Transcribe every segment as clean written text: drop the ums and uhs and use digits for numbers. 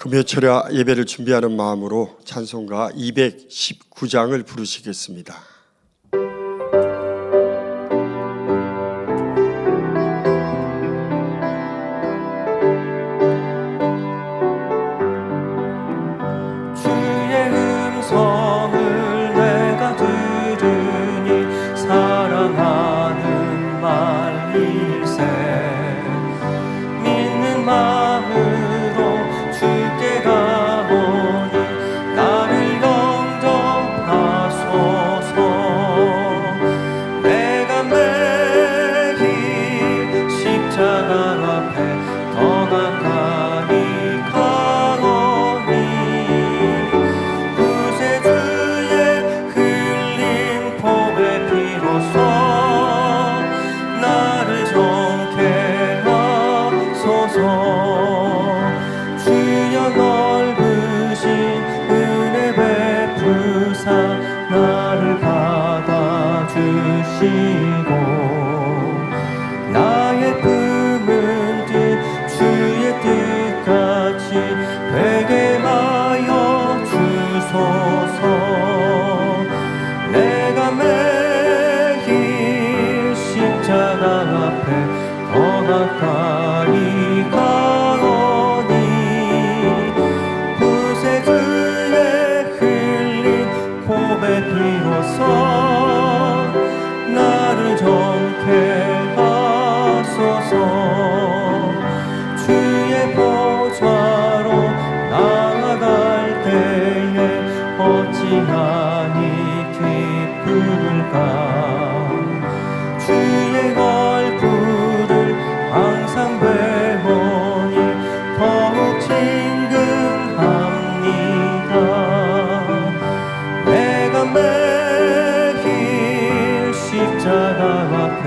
금요철야 예배를 준비하는 마음으로 찬송가 219장을 부르시겠습니다. 주의 음성을 내가 들으니 사랑하는 말일세. 믿는 마음으로 주께 가오니 나를 영접하소서. 내가 매일 십자가 앞에 더 가까이 가오니 구세주의 흘린 보배 피로써 나를 정케 하소서. 주여 넓으신 은혜 베푸사 나를 받아주시고 나의 품은 뜻 주의 뜻같이 되게 하여 주소서. 내가 매일 십자가 앞에 더 가까이 가오니 구세주의 흘린 보배 피로써 나를 정케 하소서. 주의 보좌로 나아갈 때에 어찌하니 기쁠까. 주의 얼굴을 항상 배우니 더욱 친근합니다. 내가 매일 십자가 앞에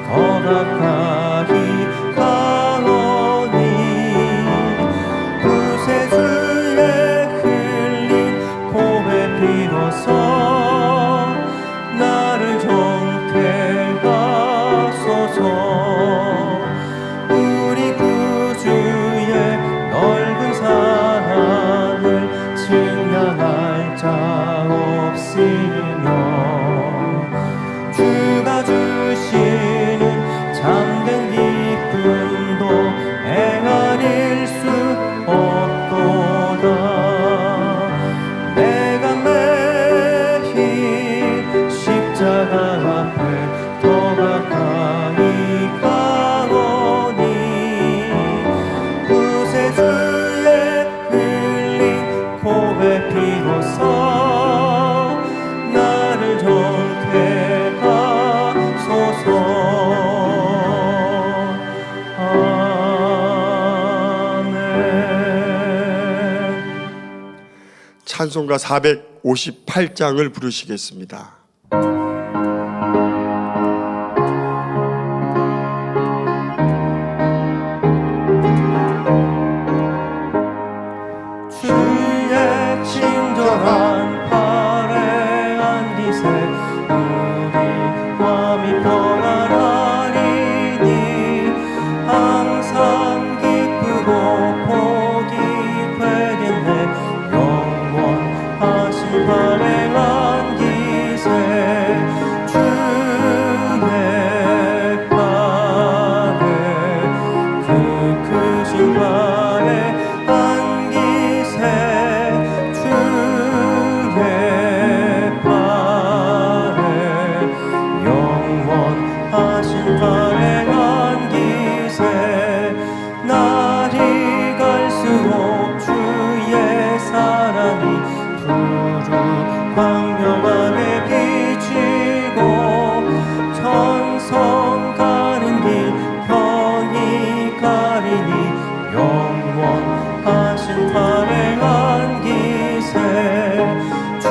더 가까이 가오니 구세주의 흘린 보배 피로써 나를 정케 하소서. 우리 구주의 넓은 사랑을 증량할 자 없으며 주가 주시는 참된 기쁨도 헤아릴 수 없도다. 내가 매일 십자가 앞에 더 가까이 가오니 구세주의 흘린 보배 피로써 나를 정케 하소서. 아멘. 찬송가 458장을 부르시겠습니다. 주의 친절한 팔에 안기세 우리 마음이 평안하리니 항상 기쁘고 복이 되겠네. 영원하신 팔에 안기세 주의 팔에 그 크신 팔에 안기세 주의 팔에 영원하신 팔에 안기세. 날이 갈수록 주의 사랑이 두루 광명하게 비치고 천성 가는 길 편히 가리니 영원하신 팔에 안기세 주의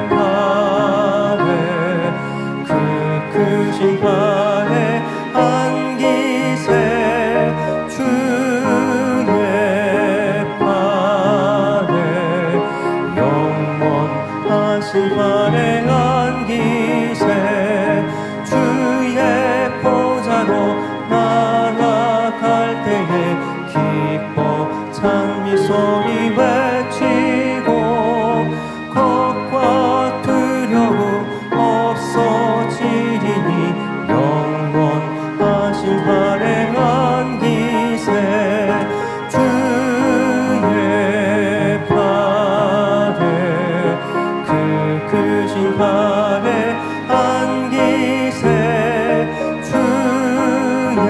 팔에 그 크신 팔에 안기세 주의 팔에 영원하신 팔에 안기세 주의 보좌로 나아갈 때에 기뻐 찬미 소리 외치고 겁과 두려움 없어지리니 영원하신 활행한 기세 주의 팔에 그 크신 활행한 기세 주의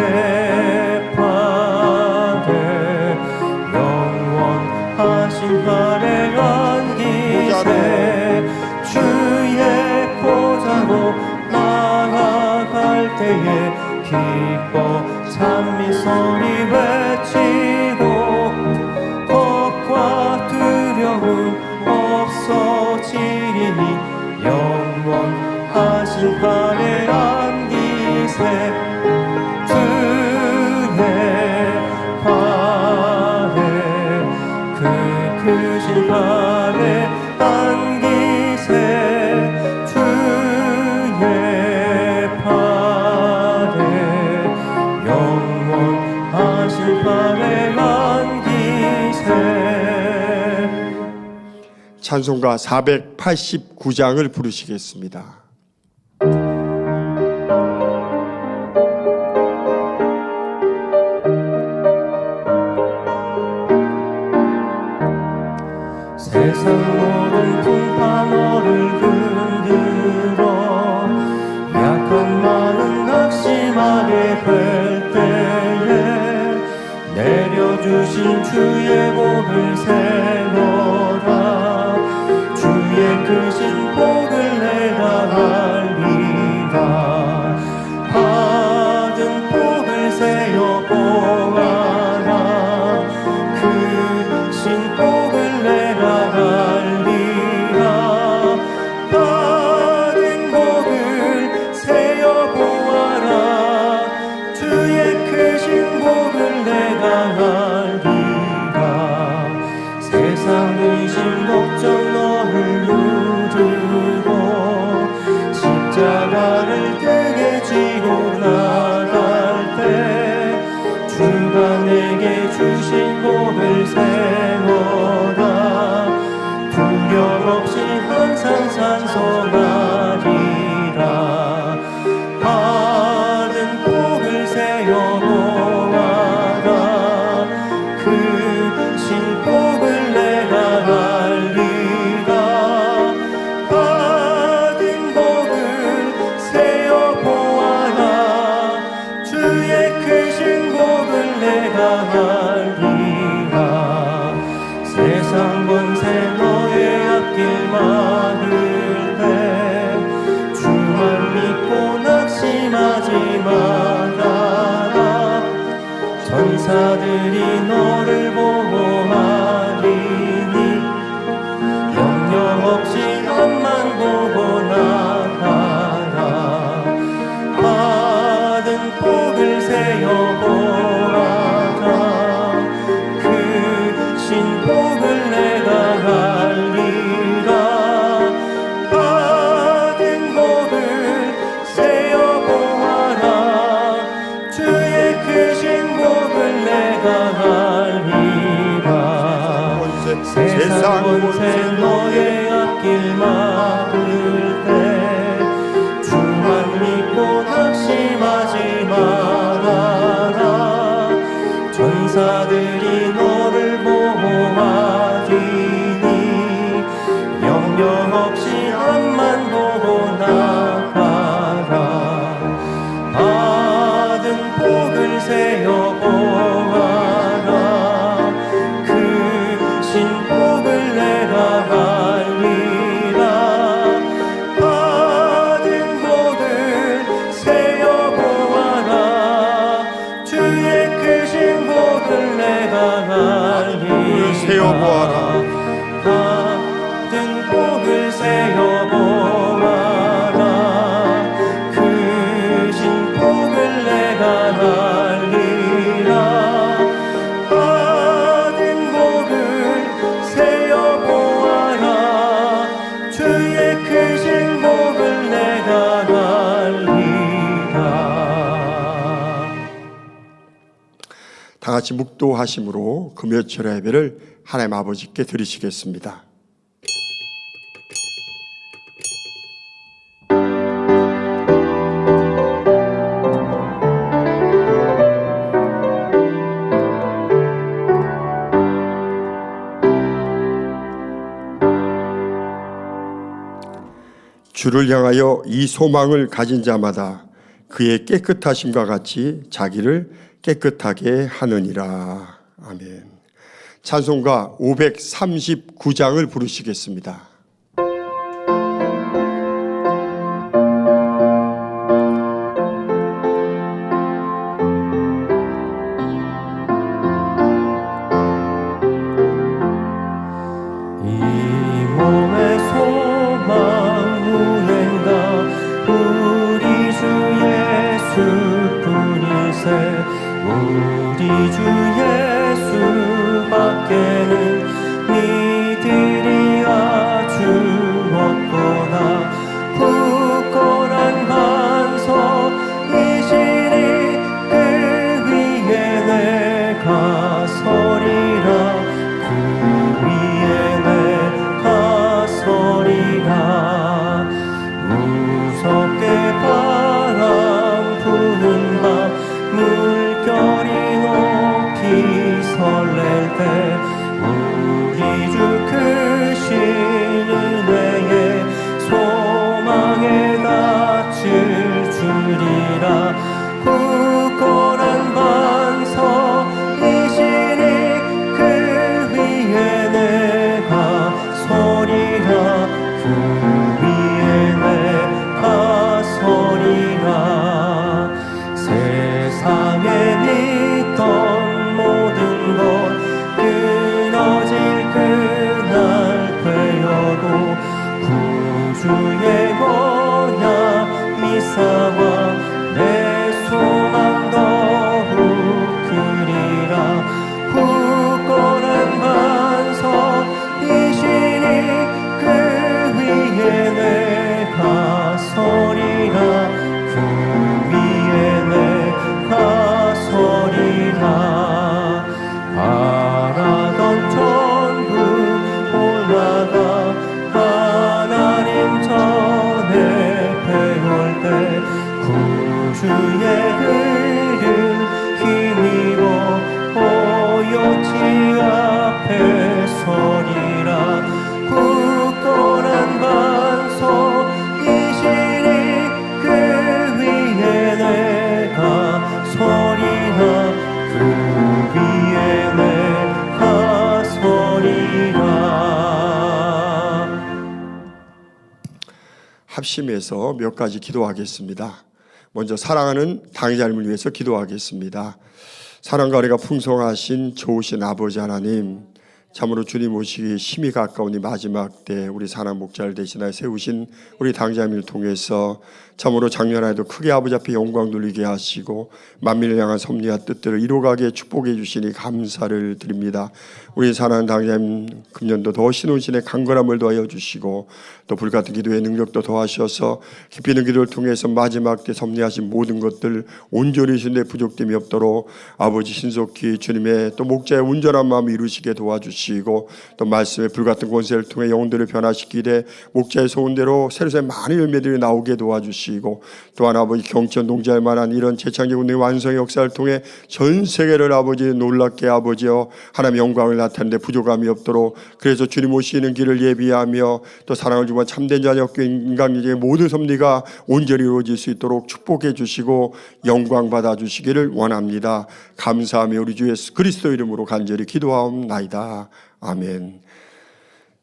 팔에 영원하신 활행한 기세 주의 보좌로 나아갈 때에 기뻐 찬미 소리 외치고 겁과 두려움 없어지리니 영원하신 활행한 기세 주의 팔에 그 크신 활행한 기세 주의 팔에 영원하신 활행한 기세. 찬송가 489장을 부르시겠습니다. 세상 모든 풍파 너를 흔들어 약한 마음 낙심하게 될 때에 내려주신 주의 복을 세워라 주의 크신 복을 내가 알리라 받은 복을 세어 보아라 크신 복을 내가 알리라 받은 복을 세어 보아라 주의 크신 복을 내가 알리라 세상 의심 걱정 너를 누르고 십자가를 등에 지고 나갈 때 주가 내게 주신 복을 세워라 두려움 없이 항상 찬송하리라 받은 복을 세어 보아라 크신 복을 내가 알리라 받은 복을 세어 보아라 주의 크신 복을 내가 알리라 세상 권세 너의 앞길 막을 때 주만 믿고 낙심하지 말아라 전사들이 너를 보호하리니 염려 없이 앞만 보고 나가라 받은 복을 세어 보아라 크신 복을 내가 알리라 받은 복을 세어 보아라 주의 크신 복을 내가 알리라 세상 권세 너의 앞길 막을 때 주만 믿고 낙심하지 말아라 전사들이 너를 보호하리니 염려 없이 앞만 보고 나가라 받은 복을 세어 보아라 크신 복을 내가 알리라 받은 복을 세어 보아라 주의 크신 복을 내가 알리라 세어 보아라 받은 복을 세어 보아라 크신 복을 내가 알리라 다 같이 묵도하심으로 금요철 예배를 하나님 아버지께 드리시겠습니다. 주를 향하여 이 소망을 가진 자마다 그의 깨끗하심과 같이 자기를 깨끗하게 하느니라. 아멘. 찬송가 539장을 부르시겠습니다. 우리 주 예수밖에는 믿으리야 주 없구나. 굳건한 반석이시니 그 위에 내가 서리라. 그 위에 내가 서리라. 무섭게 바람 부는 밤 물결이 높이 설렐 때 우리 주 크신 은혜에 소망에 갇힐 줄이라. 굳건한 반석이시니 그 위에 내가 서리라. 그 위에 내가 서리라. 세상에 믿던 모든 것 끊어질 그날 되어도 구주의 언약 미사와 내 소망 더욱 크리라. 굳건한 반석이시니 그 위에 내가 서리라. 그 위에 내가 서리라. 바라던 전부 올라가 하나님 전에 배울 때 구주의 글을 힘입어 오요치 앞에 서리라. 굳건한 반석이시니 그 위에 내가 서리라. 그 위에 내가 서리라. 합심해서 몇 가지 기도하겠습니다. 먼저 사랑하는 당자님을 위해서 기도하겠습니다. 사랑과 은혜가 풍성하신 좋으신 아버지 하나님, 참으로 주님 오시기 힘이 가까운 이 마지막 때 우리 사랑 목자를 대신하여 세우신 우리 당자님을 통해서 참으로 작년에도 크게 아버지 앞에 영광 돌리게 하시고 만민을 향한 섭리와 뜻들을 이루어가게 축복해 주시니 감사를 드립니다. 우리 사랑하는 당자님 금년도 더 신혼신의 강건함을 더하여 주시고 또 불같은 기도의 능력도 더하셔서 깊이 있는 기도를 통해서 마지막 때 섭리하신 모든 것들 온전히 주님의 부족됨이 없도록 아버지 신속히 주님의 또 목자의 온전한 마음을 이루시게 도와주시고 또 말씀의 불같은 권세를 통해 영혼들을 변화시키되 목자의 소원대로 새로새 많은 열매들이 나오게 도와주시고 또한 아버지 경천 농자할 만한 이런 재창조 운동의 완성의 역사를 통해 전 세계를 아버지 놀랍게 아버지여 하나님의 영광을 나타내는데 부족함이 없도록 그래서 주님 오시는 길을 예비하며 또 사랑을 주고 참된 자녀교 인간에게 모든 섭리가 온전히 이루어질 수 있도록 축복해 주시고 영광 받아 주시기를 원합니다. 감사하며 우리 주 예수 그리스도 이름으로 간절히 기도하옵나이다. 아멘.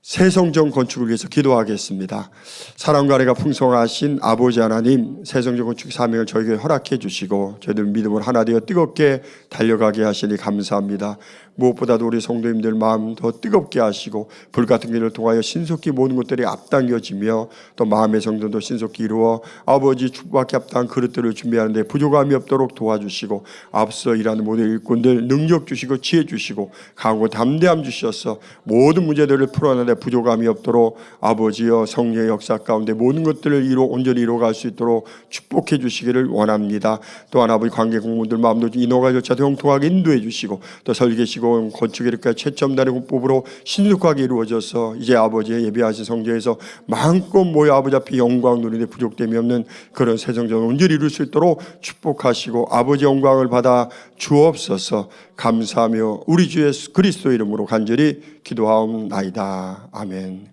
새 성전 건축을 위해서 기도하겠습니다. 사랑과 은혜가 풍성하신 아버지 하나님, 새 성전 건축 사명을 저에게 허락해 주시고 저희들 믿음을 하나 되어 뜨겁게 달려가게 하시니 감사합니다. 무엇보다도 우리 성도님들 마음 더 뜨겁게 하시고 불같은 길을 통하여 신속히 모든 것들이 앞당겨지며 또 마음의 성전도 신속히 이루어 아버지 축복받기 합당한 그릇들을 준비하는데 부족함이 없도록 도와주시고 앞서 일하는 모든 일꾼들 능력 주시고 지혜 주시고 강고 담대함 주셔서 모든 문제들을 풀어내는데 삶에 부족함이 없도록 아버지여 성령의 역사 가운데 모든 것들을 온전히 이루어갈 수 있도록 축복해 주시기를 원합니다. 또한 아버지 관계 공무원들 마음도 인허가조차도 형통하게 인도해 주시고 또 설계시고 건축에 이렇게 최첨단의 공법으로 신속하게 이루어져서 이제 아버지의 예배하신 성전에서 마음껏 모여 아버지 앞에 영광 누리는데 부족됨이 없는 그런 새 성전을 온전히 이룰 수 있도록 축복하시고 아버지 영광을 받아 주옵소서. 감사하며 우리 주 예수 그리스도 이름으로 간절히 기도하옵나이다. 아멘.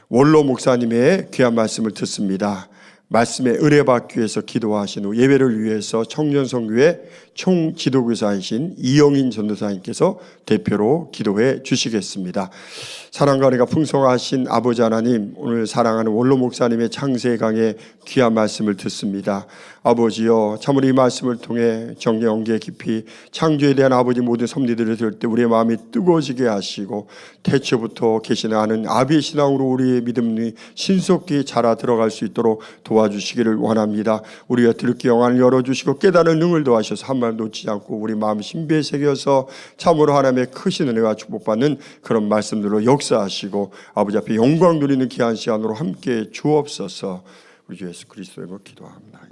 원로 목사님의 귀한 말씀을 듣습니다. 말씀에 의뢰받기 위해서 기도하신 후 예배를 위해서 청년선교회 총지도교사이신 이영인 전도사님께서 대표로 기도해 주시겠습니다. 사랑과 은혜가 풍성하신 아버지 하나님, 오늘 사랑하는 원로 목사님의 창세의 강의 귀한 말씀을 듣습니다. 아버지여, 참으로 이 말씀을 통해 정의 연계 깊이 창조에 대한 아버지 모든 섭리들을 들을 때 우리의 마음이 뜨거워지게 하시고 태초부터 계시나는 아비의 신앙으로 우리의 믿음이 신속히 자라 들어갈 수 있도록 도와주시기를 원합니다. 우리가 들을게 영안을 열어주시고 깨달은 능을 더하셔서 한 말 놓치지 않고 우리 마음 신비에 새겨서 참으로 하나님의 크신 은혜와 축복받는 그런 말씀들로 역사하시고 아버지 앞에 영광 누리는 귀한 시간으로 함께 주옵소서. 우리 주 예수 그리스도의 이름으로 기도합니다.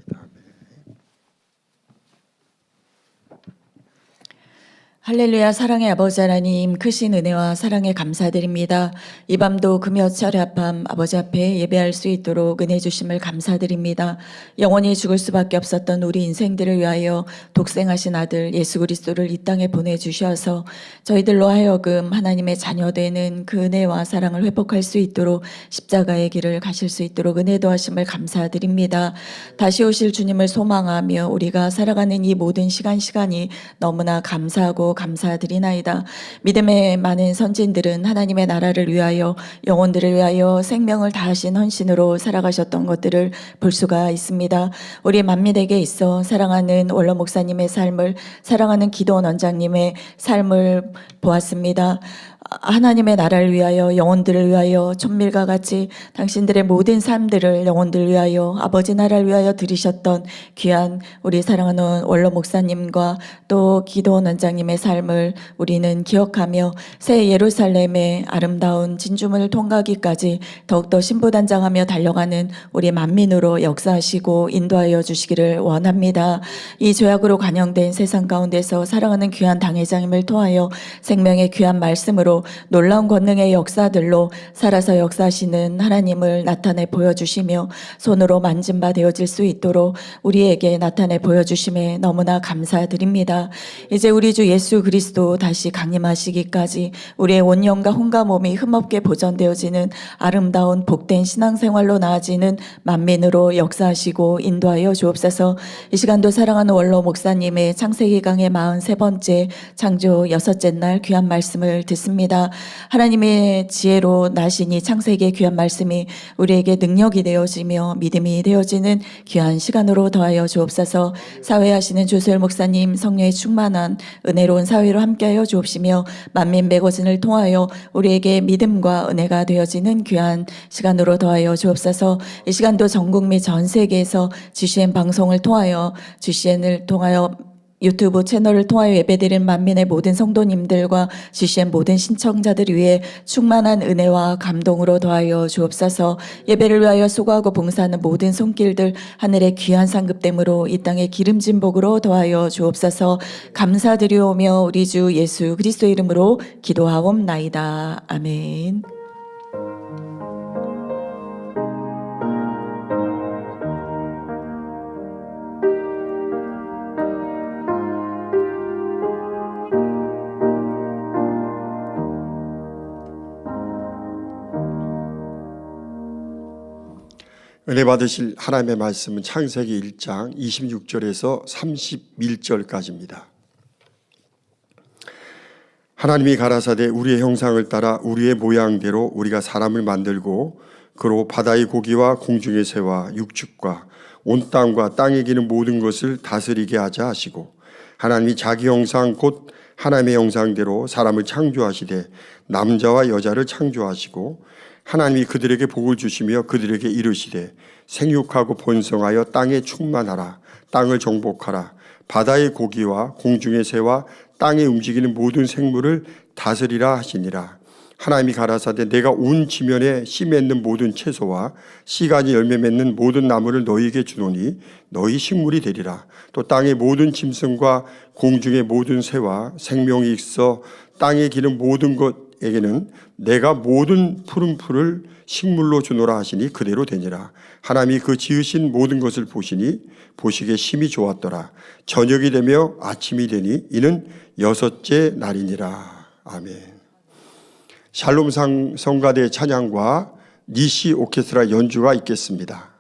할렐루야. 사랑의 아버지 하나님, 크신 은혜와 사랑에 감사드립니다. 이 밤도 금요 철야밤 아버지 앞에 예배할 수 있도록 은혜 주심을 감사드립니다. 영원히 죽을 수밖에 없었던 우리 인생들을 위하여 독생하신 아들 예수 그리스도를 이 땅에 보내주셔서 저희들로 하여금 하나님의 자녀되는 그 은혜와 사랑을 회복할 수 있도록 십자가의 길을 가실 수 있도록 은혜 도하심을 감사드립니다. 다시 오실 주님을 소망하며 우리가 살아가는 이 모든 시간이 너무나 감사하고 감사드리나이다. 믿음의 많은 선진들은 하나님의 나라를 위하여 영혼들을 위하여 생명을 다하신 헌신으로 살아가셨던 것들을 볼 수가 있습니다. 우리 만민에게 있어 사랑하는 원로 목사님의 삶을, 사랑하는 기도원 원장님의 삶을 보았습니다. 하나님의 나라를 위하여 영혼들을 위하여 천밀과 같이 당신들의 모든 삶들을 영혼들을 위하여 아버지 나라를 위하여 들이셨던 귀한 우리 사랑하는 원로 목사님과 또 기도원 원장님의 삶을 우리는 기억하며 새 예루살렘의 아름다운 진주문을 통과하기까지 더욱더 신부단장하며 달려가는 우리 만민으로 역사하시고 인도하여 주시기를 원합니다. 이 죄악으로 관영된 세상 가운데서 사랑하는 귀한 당회장님을 통하여 생명의 귀한 말씀으로 놀라운 권능의 역사들로 살아서 역사하시는 하나님을 나타내 보여주시며 손으로 만진 바 되어질 수 있도록 우리에게 나타내 보여주심에 너무나 감사드립니다. 이제 우리 주 예수 그리스도 다시 강림하시기까지 우리의 온 영과 혼과 몸이 흠없게 보존되어지는 아름다운 복된 신앙생활로 나아지는 만민으로 역사하시고 인도하여 주옵소서. 이 시간도 사랑하는 원로 목사님의 창세기 강의 43번째 창조 6째 날 귀한 말씀을 듣습니다. 하나님의 지혜로 나신 이 창세기의 귀한 말씀이 우리에게 능력이 되어지며 믿음이 되어지는 귀한 시간으로 더하여 주옵소서. 사회하시는 조소열 목사님 성령의 충만한 은혜로운 사회로 함께하여 주옵시며 만민 매거진을 통하여 우리에게 믿음과 은혜가 되어지는 귀한 시간으로 더하여 주옵소서. 이 시간도 전국 및 전 세계에서 GCN 방송을 통하여 GCN을 통하여 유튜브 채널을 통하여 예배드리는 만민의 모든 성도님들과 GCN 모든 신청자들을 위해 충만한 은혜와 감동으로 더하여 주옵소서. 예배를 위하여 수고하고 봉사하는 모든 손길들 하늘의 귀한 상급됨으로 이 땅의 기름진 복으로 더하여 주옵소서. 감사드리오며 우리 주 예수 그리스도의 이름으로 기도하옵나이다. 아멘. 은혜 받으실 하나님의 말씀은 창세기 1장 26절에서 31절까지입니다. 하나님이 가라사대 우리의 형상을 따라 우리의 모양대로 우리가 사람을 만들고 그로 바다의 고기와 공중의 새와 육축과 온 땅과 땅에 기는 모든 것을 다스리게 하자 하시고 하나님이 자기 형상 곧 하나님의 형상대로 사람을 창조하시되 남자와 여자를 창조하시고 하나님이 그들에게 복을 주시며 그들에게 이르시되 생육하고 번성하여 땅에 충만하라. 땅을 정복하라. 바다의 고기와 공중의 새와 땅에 움직이는 모든 생물을 다스리라 하시니라. 하나님이 가라사대 내가 온 지면에 씨 맺는 모든 채소와 씨가지 열매 맺는 모든 나무를 너희에게 주노니 너희 식물이 되리라. 또 땅의 모든 짐승과 공중의 모든 새와 생명이 있어 땅에 기는 모든 것에게는 내가 모든 푸른 풀을 식물로 주노라 하시니 그대로 되니라. 하나님이 그 지으신 모든 것을 보시니 보시기에 심히 좋았더라. 저녁이 되며 아침이 되니 이는 6째 날이니라. 아멘. 샬롬 성가대 찬양과 니시 오케스트라 연주가 있겠습니다.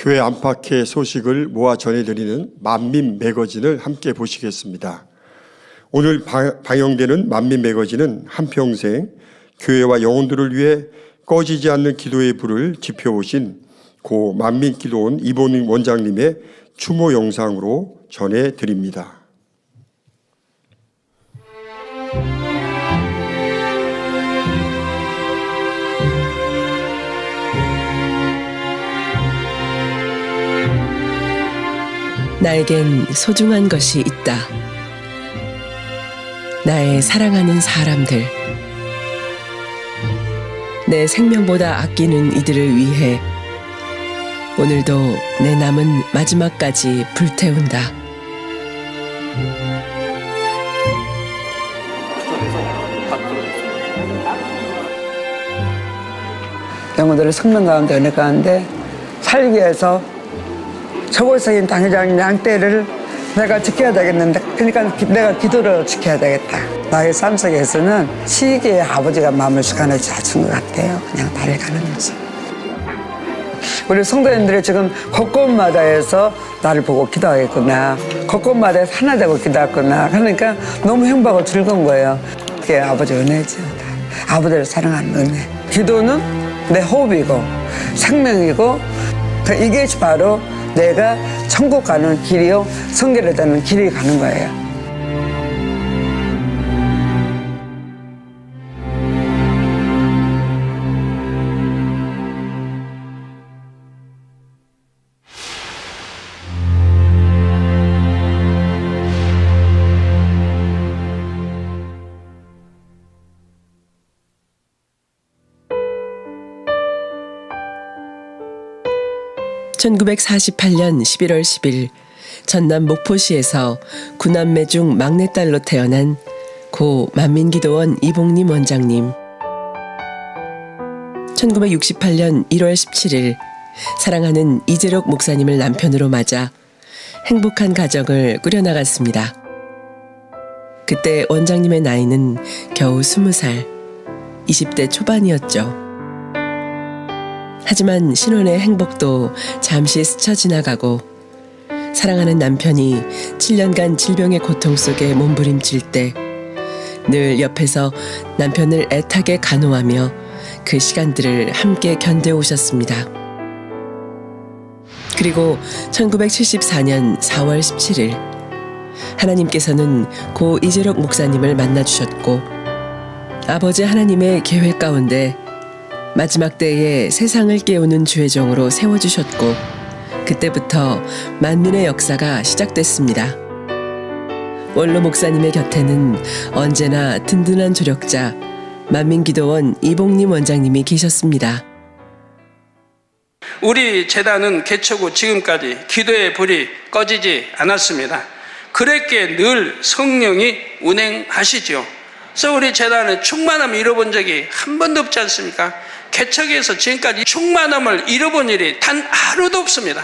교회 안팎의 소식을 모아 전해드리는 만민 매거진을 함께 보시겠습니다. 오늘 방영되는 만민 매거진은 한평생 교회와 영혼들을 위해 꺼지지 않는 기도의 불을 지펴오신 고 만민기도원 이본익 원장님의 추모 영상으로 전해드립니다. 나에겐 소중한 것이 있다. 나의 사랑하는 사람들. 내 생명보다 아끼는 이들을 위해 오늘도 내 남은 마지막까지 불태운다. 영혼들을 성령 가운데 은혜 가운데 살기 위해서 저골적인 당회장 양떼를 내가 지켜야 되겠는데, 그러니까 내가 기도를 지켜야 되겠다. 나의 삶 속에서는 시기의 아버지가 마음을 주관해 주신 것 같아요. 그냥 달려가는 거죠. 우리 성도님들이 지금 곳곳마다에서 나를 보고 기도하겠구나. 곳곳마다에서 하나 되고 기도하겠구나. 그러니까 너무 행복하고 즐거운 거예요. 그게 아버지 은혜죠. 아버지를 사랑하는 은혜. 기도는 내 호흡이고 생명이고 이게 바로 내가 천국 가는 길이요 성결에 되는 길이 가는 거예요. (1948년 11월 10일) 전남 목포시에서 9남매 중 막내딸로 태어난 고 만민기도원 이봉림 원장님. 1968년 1월 17일 사랑하는 이재록 목사님을 남편으로 맞아 행복한 가정을 꾸려나갔습니다. 그때 원장님의 나이는 겨우 20살, 20대 초반이었죠. 하지만 신혼의 행복도 잠시 스쳐 지나가고 사랑하는 남편이 7년간 질병의 고통 속에 몸부림칠 때 늘 옆에서 남편을 애타게 간호하며 그 시간들을 함께 견뎌오셨습니다. 그리고 1974년 4월 17일 하나님께서는 고 이재록 목사님을 만나주셨고 아버지 하나님의 계획 가운데 마지막 때에 세상을 깨우는 주의 종으로 세워주셨고 그때부터 만민의 역사가 시작됐습니다. 원로 목사님의 곁에는 언제나 든든한 조력자 만민기도원 이봉림 원장님이 계셨습니다. 우리 재단은 개척 후 지금까지 기도의 불이 꺼지지 않았습니다. 그랬기에 늘 성령이 운행하시죠. 그래서 우리 재단은 충만함을 잃어본 적이 한 번도 없지 않습니까? 개척에서 지금까지 충만함을 잃어본 일이 단 하루도 없습니다.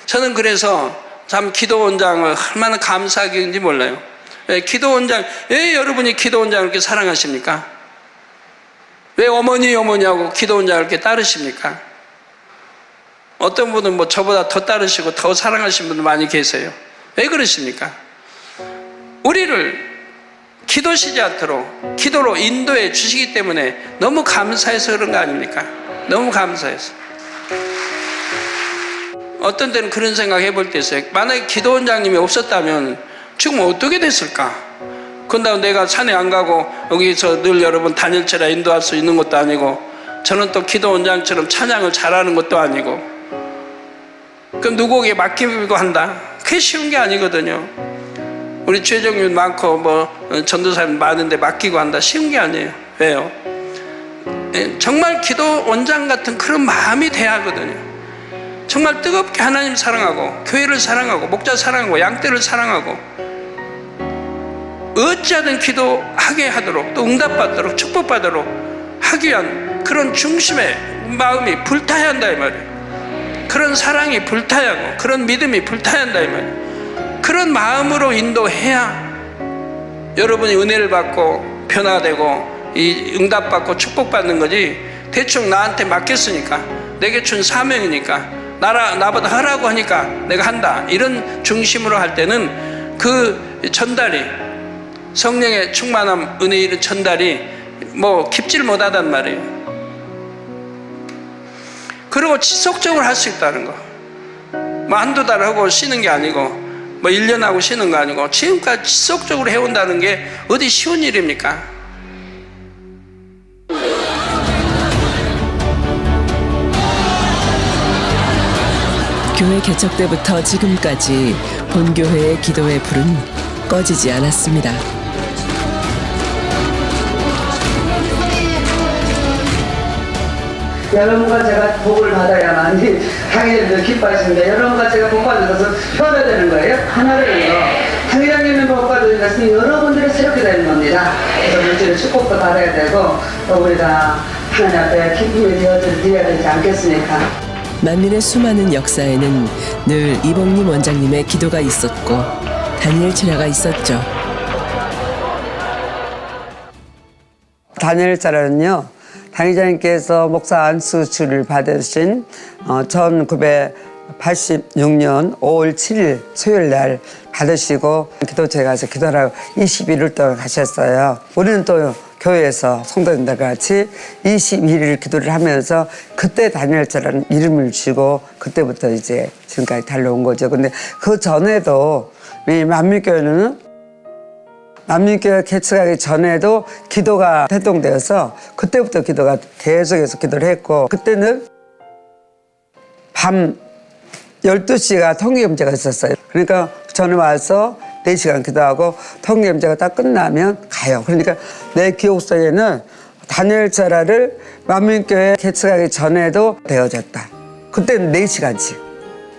저는 그래서 참 기도원장을 얼마나 감사하긴지 몰라요. 왜 여러분이 기도원장을 그렇게 사랑하십니까? 왜 어머니하고 기도원장을 그렇게 따르십니까? 어떤 분은 뭐 저보다 더 따르시고 더 사랑하시는 분들 많이 계세요. 왜 그러십니까? 우리를 기도 시작토록 기도로 인도해 주시기 때문에 너무 감사해서 그런 거 아닙니까? 너무 감사해서. 어떤 때는 그런 생각 해볼 때 있어요. 만약에 기도원장님이 없었다면 지금 어떻게 됐을까? 그런다고 내가 산에 안 가고 여기서 늘 여러분 단일체라 인도할 수 있는 것도 아니고 저는 또 기도원장처럼 찬양을 잘하는 것도 아니고 그럼 누구에게 맡기고 한다? 그게 쉬운 게 아니거든요. 우리 최정윤 많고 뭐 전도사님 많은데 맡기고 한다? 쉬운 게 아니에요. 왜요? 정말 기도원장 같은 그런 마음이 돼야 하거든요. 정말 뜨겁게 하나님 사랑하고 교회를 사랑하고 목자 사랑하고 양떼를 사랑하고 어찌하든 기도하게 하도록 또 응답받도록 축복받도록 하기 위한 그런 중심의 마음이 불타야 한다 이 말이에요. 그런 사랑이 불타야 하고 그런 믿음이 불타야 한다 이 말이에요. 그런 마음으로 인도해야 여러분이 은혜를 받고 변화되고 이 응답받고 축복받는 거지 대충 나한테 맡겼으니까 내게 준 사명이니까 나보다 하라고 하니까 내가 한다 이런 중심으로 할 때는 그 전달이 성령의 충만함 은혜의 이런 전달이 뭐 깊질 못하단 말이에요. 그리고 지속적으로 할 수 있다는 거. 뭐 한두 달 하고 쉬는 게 아니고 뭐 1년 하고 쉬는 거 아니고 지금까지 지속적으로 해온다는 게 어디 쉬운 일입니까? 교회 개척 때부터 지금까지 본교회의 기도의 불은 꺼지지 않았습니다. 여러분과 제가 복을 받아야만 당회장님도 기뻐하시는데 여러분과 제가 복 받는 것은 효가 되는 거예요. 하나를요. 당회장님의 복 받는 것은 여러분들이 새롭게 되는 겁니다. 그래서 물질의 축복도 받아야 되고 또 우리가 하나님 앞에 기쁨이 되어야 되지 않겠습니까? 만민의 수많은 역사에는 늘 이봉림 원장님의 기도가 있었고 다니엘 철야가 있었죠. 다니엘 철야는요. 당회장님께서 목사 안수주를 받으신 1986년 5월 7일 수요일 날 받으시고 기도처에 가서 기도하라고 21일 동안 가셨어요. 우리는 또 교회에서 성도님들 같이 21일 기도를 하면서 그때 다니엘처럼 이름을 주고 그때부터 이제 지금까지 달려온 거죠. 근데 그 전에도 이 만민교회는 만민교회 개척하기 전에도 기도가 태동되어서 그때부터 기도가 계속해서 기도를 했고 그때는 밤 12시가 통기금제가 있었어요. 그러니까 저는 와서 4시간 기도하고 통기금제가 딱 끝나면 가요. 그러니까 내 기억 속에는 다니엘절하를 만민교회 개척하기 전에도 되어졌다. 그때는 4시간씩.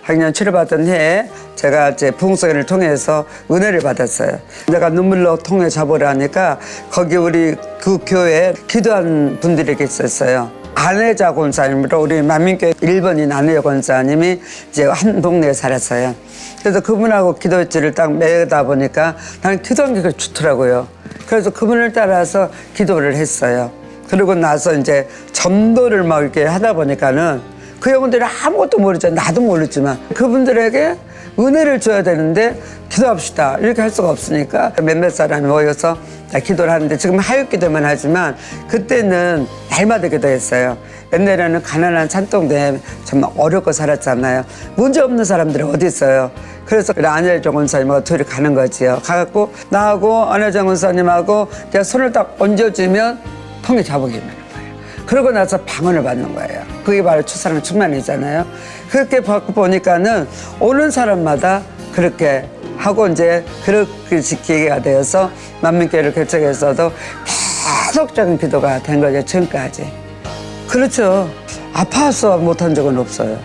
학년 치료받던 해에 제가 이제 부흥성회를 통해서 은혜를 받았어요. 내가 눈물로 통해 잡으라니까 거기 우리 그 교회에 기도한 분들이 있었어요. 안혜자 권사님으로 우리 만민교회 1번인 안혜자 권사님이 이제 한 동네에 살았어요. 그래서 그분하고 기도일지를 딱 매다 보니까 나는 기도하는 게 좋더라고요. 그래서 그분을 따라서 기도를 했어요. 그러고 나서 이제 전도를 막 이렇게 하다 보니까는 그 영혼들이 아무것도 모르잖아요. 나도 모르지만 그분들에게 은혜를 줘야 되는데 기도합시다 이렇게 할 수가 없으니까 몇몇 사람이 모여서 기도를 하는데 지금 하얏기도만 하지만 그때는 날마다 기도했어요. 옛날에는 가난한 산동네에 정말 어렵고 살았잖아요. 문제 없는 사람들이 어디 있어요. 그래서 안혜정 권사님하고 둘이 가는 거지요. 가갖고 나하고 안혜정 권사님하고 그냥 손을 딱 얹어주면 통에 잡으기만 해요. 그러고 나서 방언을 받는 거예요. 그게 바로 추사랑 충만이잖아요. 그렇게 받고 보니까는 오는 사람마다 그렇게 하고 이제 그렇게 지키게 되어서 만민교회를 개척해서도 계속적인 기도가 된 거죠. 지금까지. 그렇죠. 아파서 못한 적은 없어요.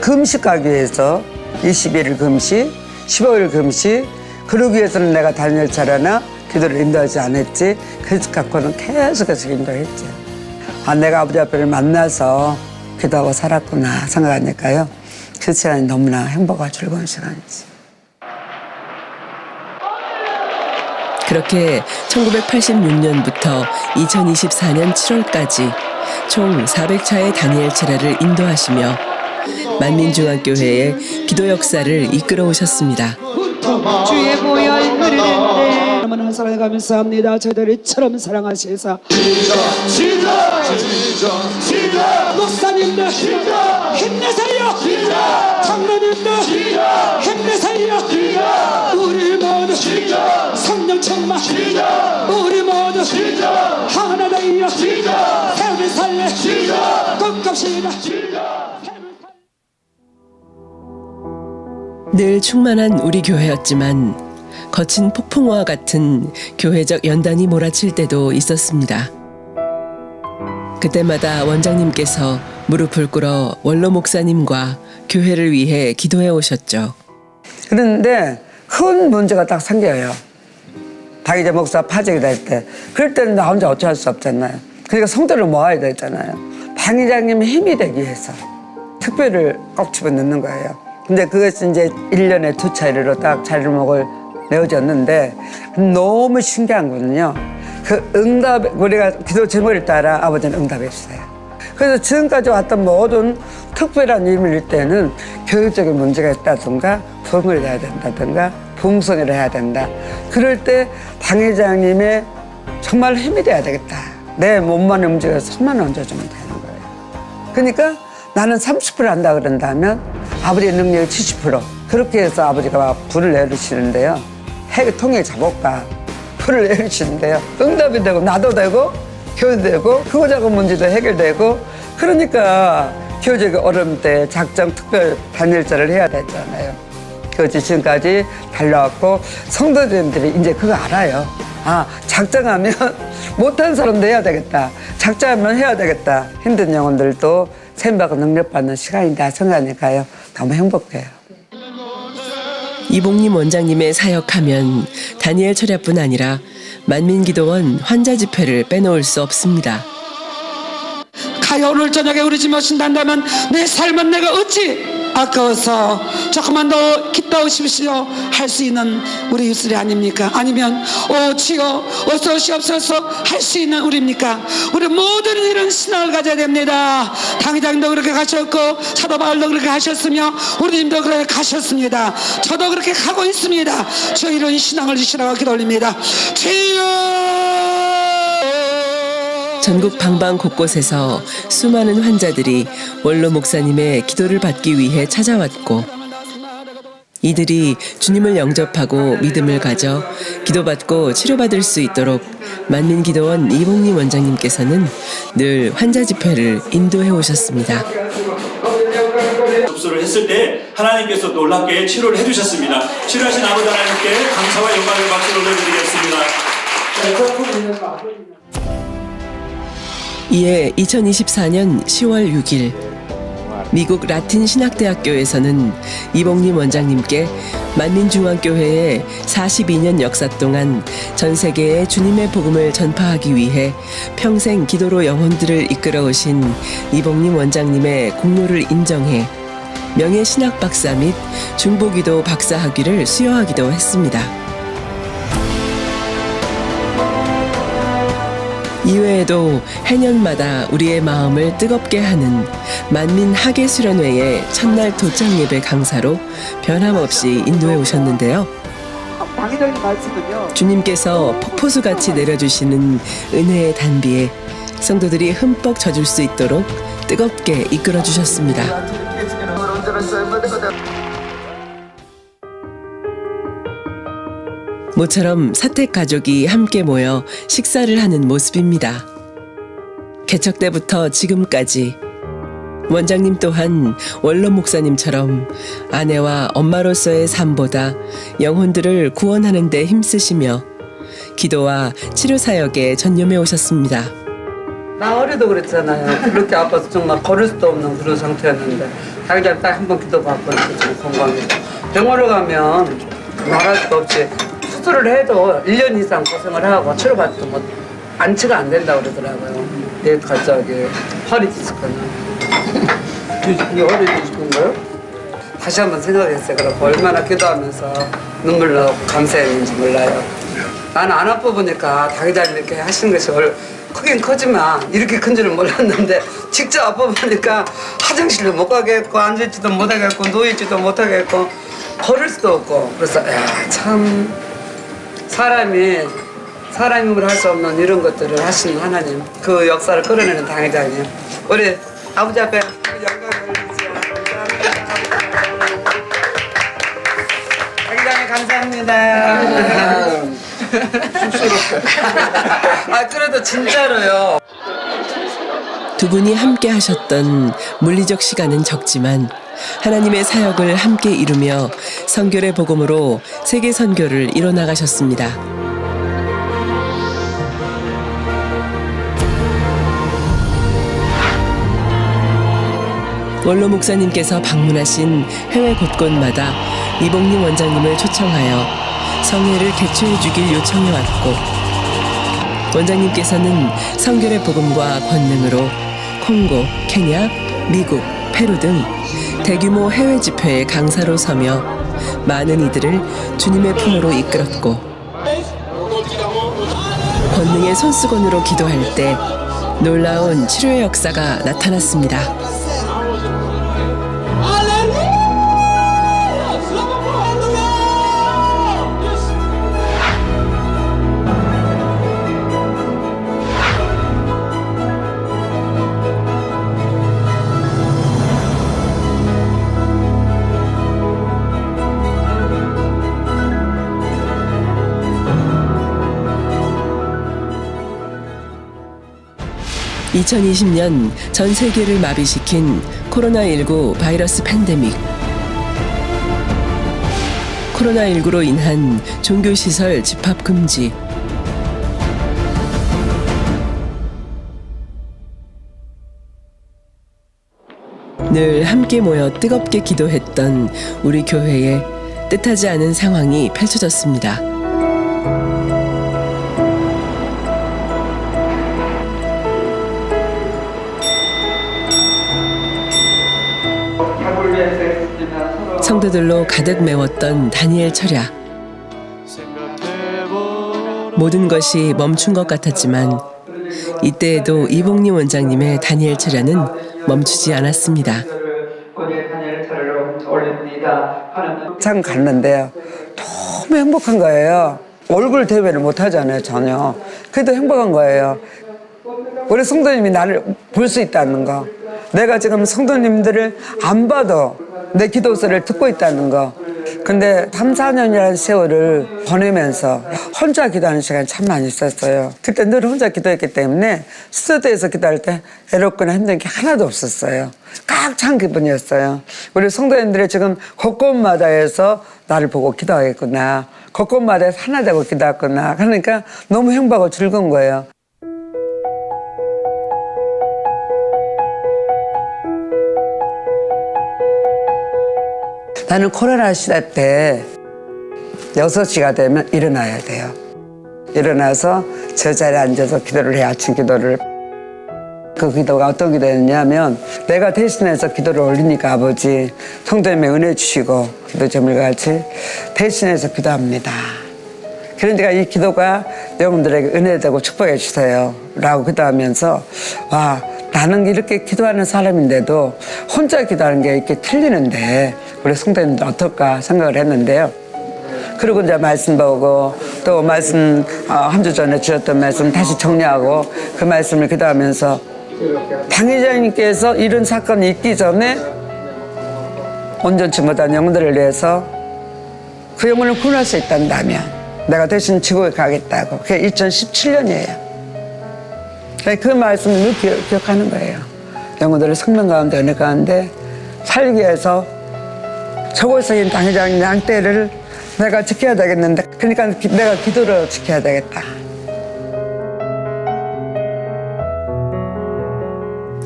금식하기 위해서 21일 금식, 15일 금식 그러기 위해서는 내가 다니엘처럼 기도를 인도하지 않았지. 그래서 갖고는 계속해서 인도했죠. 내가 아버지 앞에를 만나서 기도하고 살았구나 생각하니까요. 그 시간이 너무나 행복하고 즐거운 시간이지. 그렇게 1986년부터 2024년 7월까지 총 400차의 다니엘 철야를 인도하시며 만민중앙교회의 기도 역사를 이끌어 오셨습니다. 주의 보혈 흐르는데 얼마나 살아가면서 합니다. 저희들을 이처럼 사랑하시사 목사님들 힘내세요. 장로님들 힘내세요. 우리 모두 성령 충만 우리 모두 하나 되어 삶을 살려 꿈갑시다. 늘 충만한 우리 교회였지만 거친 폭풍과 같은 교회적 연단이 몰아칠 때도 있었습니다. 그때마다 원장님께서 무릎을 꿇어 원로 목사님과 교회를 위해 기도해 오셨죠. 그런데 큰 문제가 딱 생겨요. 당이제 목사 파직이 될 때. 그럴 때는 나 혼자 어쩔 수 없잖아요. 그러니까 성도를 모아야 되잖아요. 당회장님이 힘이 되기 위해서 특별을 꼭 집어넣는 거예요. 근데 그것이 이제 1년에 2차례로 딱 자리목을 내어졌는데 너무 신기한 거는요. 그 응답, 우리가 기도 제목을 따라 아버지는 응답했어요. 그래서 지금까지 왔던 모든 특별한 일일 때는 교육적인 문제가 있다든가 부흥을 해야 된다든가 부흥성을 해야 된다. 그럴 때 당회장님의 정말 힘이 돼야 되겠다. 내 몸만 움직여서 손만 얹어주면 되는 거예요. 그러니까 나는 30% 한다 그런다면 아버지의 능력이 70%. 그렇게 해서 아버지가 막 불을 내리시는데요. 통일 잡을까 불을 내리시는데요. 응답이 되고 나도 되고 교회도 되고 크고 작은 문제도 해결되고 그러니까 교회적 어려움 때 작정 특별 단일자를 해야 되잖아요. 그것이 지금까지 달려왔고 성도들이 이제 그거 알아요. 작정하면 못한 사람도 해야 되겠다. 작정하면 해야 되겠다. 힘든 영혼들도 샘바고 능력받는 시간이다 생각하니까요. 너무 행복해요. 이봉림 원장님의 사역하면 다니엘 철야뿐 아니라 만민기도원 환자 집회를 빼놓을 수 없습니다. 가요 오늘 저녁에 우리 집에 오신다면 내 삶은 내가 어찌 아까워서 조금만 더 기뻐오십시오 할 수 있는 우리 입술이 아닙니까? 아니면 주여 어서 오시옵소서 할 수 있는 우리입니까? 우리 모든 이런 신앙을 가져야 됩니다. 당회장도 그렇게 가셨고 사도 바울도 그렇게 하셨으며 우리님도 그렇게 가셨습니다. 저도 그렇게 가고 있습니다. 저 이런 신앙을 주시라고 기도 올립니다. 주여 전국 방방 곳곳에서 수많은 환자들이 원로 목사님의 기도를 받기 위해 찾아왔고 이들이 주님을 영접하고 믿음을 가져 기도받고 치료받을 수 있도록 만민기도원 이봉림 원장님께서는 늘 환자 집회를 인도해 오셨습니다. 접수를 했을 때 하나님께서 놀랍게 치료를 해주셨습니다. 치료하신 아버지 하나님께 감사와 영광의 박수를 올려드리겠습니다. 이에 2024년 10월 6일 미국 라틴 신학대학교에서는 이봉림 원장님께 만민중앙교회의 42년 역사 동안 전 세계에 주님의 복음을 전파하기 위해 평생 기도로 영혼들을 이끌어 오신 이봉림 원장님의 공로를 인정해 명예신학 박사 및 중보기도 박사 학위를 수여하기도 했습니다. 이외에도 해년마다 우리의 마음을 뜨겁게 하는 만민 학예 수련회의 첫날 도착 예배 강사로 변함없이 인도해 오셨는데요. 당회장님 말씀은요. 주님께서 폭포수같이 내려주시는 은혜의 단비에 성도들이 흠뻑 젖을 수 있도록 뜨겁게 이끌어 주셨습니다. 모처럼 사택 가족이 함께 모여 식사를 하는 모습입니다. 개척 때부터 지금까지 원장님 또한 원로 목사님처럼 아내와 엄마로서의 삶보다 영혼들을 구원하는 데 힘쓰시며 기도와 치료 사역에 전념해 오셨습니다. 나 어려도 그랬잖아요. 그렇게 아파서 정말 걸을 수도 없는 그런 상태였는데 당장 딱 한 번 기도받고 좀 건강해서 병원을 가면 말할 수도 없이 수술을 해도 1년 이상 고생을 하고 치료받도 뭐 안치가 안 된다고 그러더라고요. 내 갑자기 허리 디스크는 이게 허리 디스크인가요? 다시 한번 생각했어요. 그래서 얼마나 기도하면서 눈물 나고 감사했는지 몰라요. 나는 안 아파 보니까 당회장님 이렇게 하시는 것이 크긴 크지만 이렇게 큰 줄은 몰랐는데 직접 아파 보니까 화장실도 못 가겠고 앉을지도 못하겠고 누워있지도 못하겠고 걸을 수도 없고 그래서 참 사람임으로 할 수 없는 이런 것들을 하시는 하나님 그 역사를 끌어내는 당회장님 우리 아버지 앞에 영광을 올리세요. 당회장님 감사합니다. 그래도 진짜로요. 두 분이 함께 하셨던 물리적 시간은 적지만 하나님의 사역을 함께 이루며 선교의 복음으로 세계 선교를 이뤄나가셨습니다. 원로 목사님께서 방문하신 해외 곳곳마다 이봉림 원장님을 초청하여 성회를 개최해 주길 요청해 왔고 원장님께서는 선교의 복음과 권능으로 콩고, 케냐, 미국, 페루 등 대규모 해외 집회에 강사로 서며 많은 이들을 주님의 품으로 이끌었고 권능의 손수건으로 기도할 때 놀라운 치료의 역사가 나타났습니다. 2020년 전 세계를 마비시킨 코로나19 바이러스 팬데믹. 코로나19로 인한 종교시설 집합 금지. 늘 함께 모여 뜨겁게 기도했던 우리 교회에 뜻하지 않은 상황이 펼쳐졌습니다. 성도들로 가득 메웠던 다니엘 철야. 모든 것이 멈춘 것 같았지만 이때에도 이봉리 원장님의 다니엘 철야는 멈추지 않았습니다. 참 갔는데요. 너무 행복한 거예요. 얼굴 대회를 못 하잖아요, 전혀. 그래도 행복한 거예요. 우리 성도님이 나를 볼 수 있다는 거. 내가 지금 성도님들을 안 봐도 내 기도 소리를 듣고 있다는 거. 근데 3, 4년이라는 세월을 보내면서 혼자 기도하는 시간이 참 많이 있었어요. 그때 늘 혼자 기도했기 때문에 스튜디오에서 기도할 때 외롭거나 힘든 게 하나도 없었어요. 꽉 찬 기분이었어요. 우리 성도님들이 지금 곳곳마다에서 나를 보고 기도하겠구나. 곳곳마다에서 하나 되고 기도하구나. 그러니까 너무 행복하고 즐거운 거예요. 나는 코로나 시대 때 6시가 되면 일어나야 돼요. 일어나서 저 자리에 앉아서 기도를 해요. 아침 기도를. 그 기도가 어떤 기도였냐면 내가 대신해서 기도를 올리니까 아버지 성도님의 은혜 주시고 기도 제물 같이 대신해서 기도합니다. 그러니까 이 기도가 여러분들에게 은혜 되고 축복해 주세요 라고 기도하면서 와 나는 이렇게 기도하는 사람인데도 혼자 기도하는 게 이렇게 틀리는데 우리 성도님들 어떨까 생각을 했는데요. 그리고 이제 말씀 보고 또 말씀 한 주 전에 주셨던 말씀 다시 정리하고 그 말씀을 기도하면서 당회장님께서 이런 사건이 있기 전에 온전치 못한 영혼들을 위해서 그 영혼을 구원할 수 있단다면 내가 대신 지구에 가겠다고. 그게 2017년이에요. 그 말씀을 늘 기억하는 거예요. 영혼들을 생명 가운데 은혜 가운데 살기 위해서 저곳에 있는 당회장님 양떼를 내가 지켜야 되겠는데 그러니까 내가 기도로 지켜야 되겠다.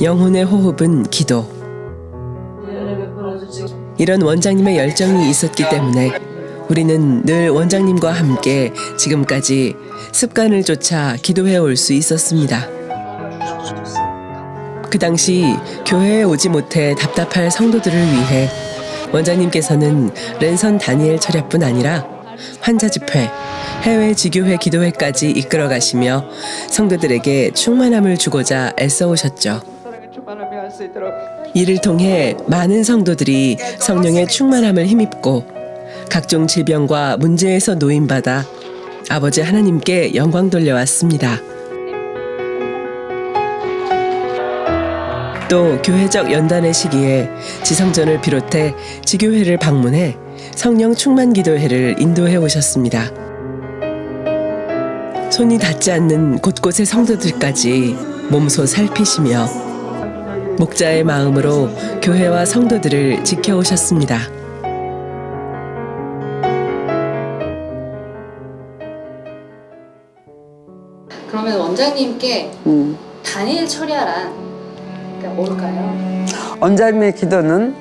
영혼의 호흡은 기도. 이런 원장님의 열정이 있었기 때문에 우리는 늘 원장님과 함께 지금까지 습관을 쫓아 기도해 올 수 있었습니다. 그 당시 교회에 오지 못해 답답할 성도들을 위해 원장님께서는 랜선 다니엘 철야뿐 아니라 환자 집회, 해외 지교회 기도회까지 이끌어 가시며 성도들에게 충만함을 주고자 애써오셨죠. 이를 통해 많은 성도들이 성령의 충만함을 힘입고 각종 질병과 문제에서 노임받아 아버지 하나님께 영광 돌려왔습니다. 또 교회적 연단의 시기에 지성전을 비롯해 지교회를 방문해 성령 충만 기도회를 인도해 오셨습니다. 손이 닿지 않는 곳곳의 성도들까지 몸소 살피시며 목자의 마음으로 교회와 성도들을 지켜오셨습니다. 그러면 원장님께 다니엘 철야란 뭘까요? 원장님의 기도는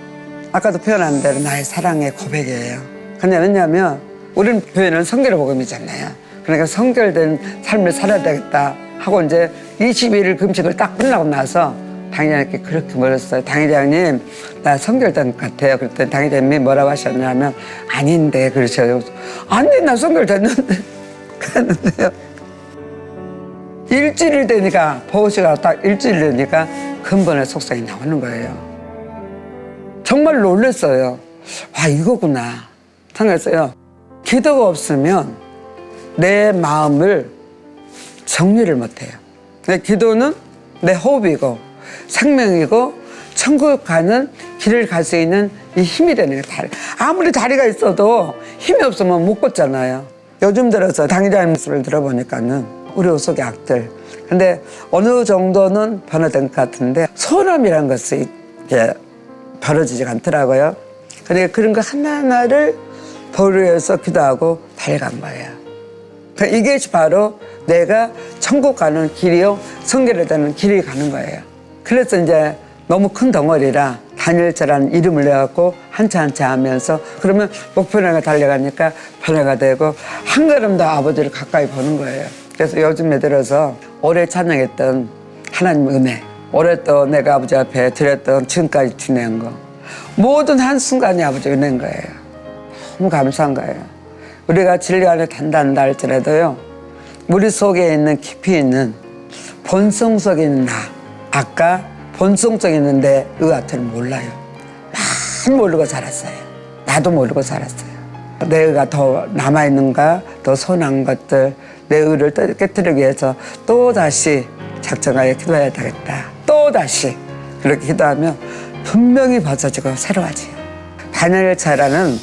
아까도 표현한 대로 나의 사랑의 고백이에요. 왜냐하면 우리는 교회는 성결의 복음이잖아요. 그러니까 성결된 삶을 살아야 되겠다 하고 이제 21일 금식을 딱 끝나고 나서 당회장님께 그렇게 물었어요. 당회장님 나 성결된 것 같아요. 그랬더니 당회장님이 뭐라고 하셨냐면 아닌데 그러셔요. 아니 나 성결됐는데 그랬는데요. 일주일 되니까 보호시가 딱 일주일 되니까 근본의 속성이 나오는 거예요. 정말 놀랐어요. 와 이거구나 생각했어요. 기도가 없으면 내 마음을 정리를 못해요. 기도는 내 호흡이고 생명이고 천국 가는 길을 갈 수 있는 이 힘이 되는 거예요. 아무리 다리가 있어도 힘이 없으면 못 걷잖아요. 요즘 들어서 당회장님 말씀을 들어보니까는 우리 속의 악들 근데 어느 정도는 변화된 것 같은데 소원함이라는 것이 이게 벌어지지가 않더라고요. 그러니까 그런 거 하나하나를 보호를 위해서 기도하고 달려간 거예요. 그러니까 이게 바로 내가 천국 가는 길이요 성결에 되는 길이 가는 거예요. 그래서 이제 너무 큰 덩어리라 다니엘처라는 이름을 내갖고 한차 한차 하면서 그러면 목표를 달려가니까 변화가 되고 한 걸음 더 아버지를 가까이 보는 거예요. 그래서 요즘에 들어서 오래 찬양했던 하나님 은혜 올해 또 내가 아버지 앞에 드렸던 지금까지 지낸 거 모든 한순간이 아버지 은혜인 거예요. 너무 감사한 거예요. 우리가 진리 안에 단단다 할지라도요, 우리 속에 있는 깊이 있는 본성적인 나, 아까 본성적인 내 의아트는 몰라요. 많이 모르고 살았어요. 나도 모르고 살았어요. 내 의가 더 남아있는가, 더 선한 것들, 내 의를 깨뜨리기 위해서 또다시 작정하여 기도해야 되겠다. 또다시 그렇게 기도하면 분명히 벗어지고 새로워져요. 단열차라는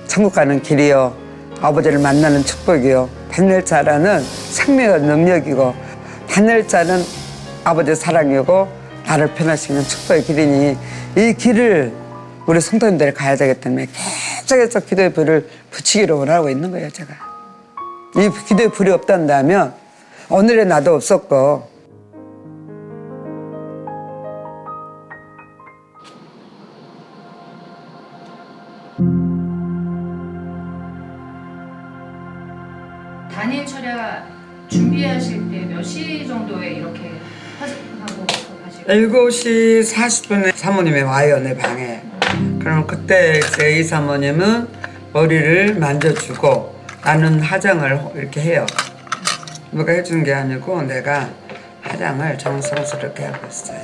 천국 가는 길이요, 아버지를 만나는 축복이요, 단열차라는 생명의 능력이고, 단열차는 아버지의 사랑이고 나를 변화시키는 축복의 길이니, 이 길을 우리 성도님들이 가야 되기 때문에 계속해서 기도의 불을 붙이기로 원하고 있는 거예요. 제가 이 기도의 불이 없단다면 오늘의 나도 없었고, 단일 철야 준비하실 때 몇 시 정도에 이렇게 하고 가시고? 7시 40분에 사모님이 와요, 내 방에. 그럼 그때 제 이 사모님은 머리를 만져주고 나는 화장을 이렇게 해요. 누가 해주는 게 아니고 내가 화장을 정성스럽게 하고 있어요.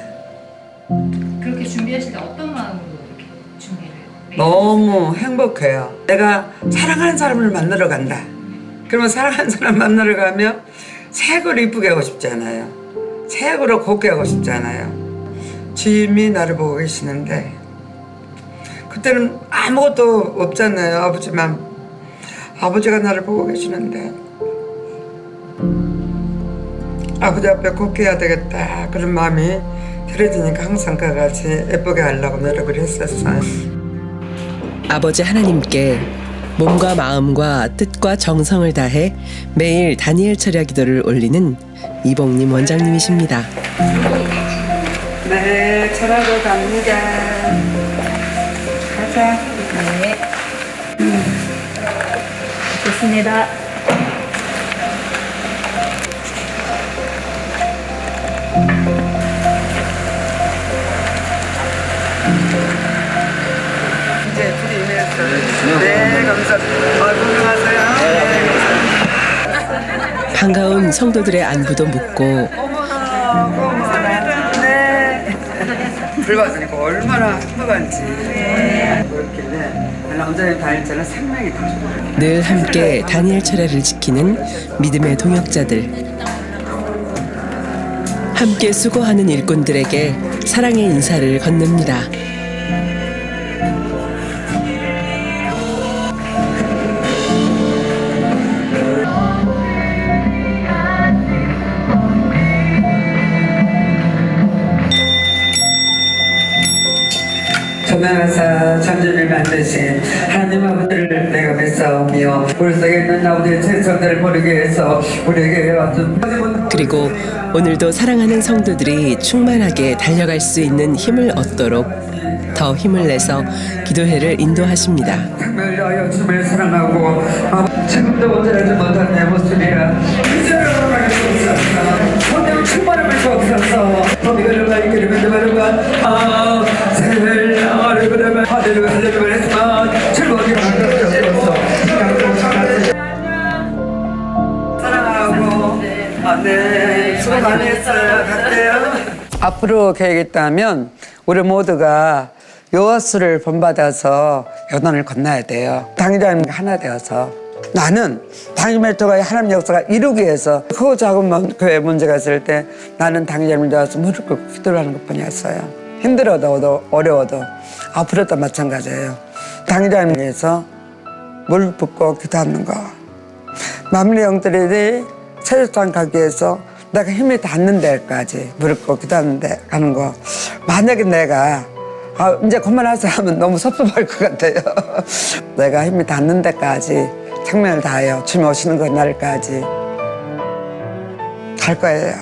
그렇게 준비하실 때 어떤 마음으로 이렇게 준비를? 너무 행복해요. 내가 사랑하는 사람을 만나러 간다. 그러면 사랑하는 사람 만나러 가면 새 옷을 이쁘게 하고 싶잖아요. 새 옷으로 곱게 하고 싶잖아요. 주님이 나를 보고 계시는데, 그때는 아무것도 없잖아요. 아버지만, 아버지가 나를 보고 계시는데 아버지 앞에 곱게 해야 되겠다, 그런 마음이 들어지니까 항상 그같이 예쁘게 하려고 노력을 했었어요. 아버지 하나님께 몸과 마음과 뜻과 정성을 다해 매일 다니엘 철야 기도를 올리는 이복님 원장님이십니다. 네, 철하러 갑니다. 가자. 네. 좋습니다. 이제 불이 임했어요. 네, 감사합니다. 건강하세요. 반가운 성도들의 안부도 묻고 어머나, 고마워라. 네. 불 받으니까 얼마나 행복한지. 그렇길래 남자의 다일자는 생명이다. 늘 함께 다니엘 철야를 지키는 믿음의 동역자들, 함께 수고하는 일꾼들에게 사랑의 인사를 건넵니다. 조명하사 천지를 만드신 하나님 아버지를 내가 맺사오며 우리 속에 있는 아버지의 죄성들을 버리기 위해서 우리에게 왔던, 그리고 오늘도 사랑하는 성도들이 충만하게 달려갈 수 있는 힘을 얻도록 더 힘을 내서 기도회를 인도하십니다. 정말 하여 주님을 사랑하고 지금도 어찌하지 못한 내 모습이라 이제로 하겠습니다. 성령 충만함을 주옵소서. 범이가 이기를 말하면 새를 나를 그러면 하늘을 하려고 했지만 즐거움이 만들어졌어. 사랑하고 네, 수고 많이 했어요. 갈게요. 앞으로 계획이 있다면 우리 모두가 요하수를 본받아서 요단을 건너야 돼요. 당장님과 하나 되어서 나는 당임의 토가의 하나님 역사가 이루기 위해서 크고 작은 교회 문제가 있을 때 나는 당장님을 도와서 무릎 꿇고 기도를 하는 것뿐이었어요. 힘들어도 어려워도 앞으로도 마찬가지예요. 당장님을 위해서 무릎 꿇고 기도하는 거. 만민의 영들이 세상 가기 위해서 내가 힘이 닿는 데까지 무릎 꿇고 기도하는 데 가는 거. 만약에 내가 이제 그만하자 하면 너무 섭섭할 것 같아요. 내가 힘이 닿는 데까지 생명을 다하여 주님 오시는 그날까지 갈 거예요.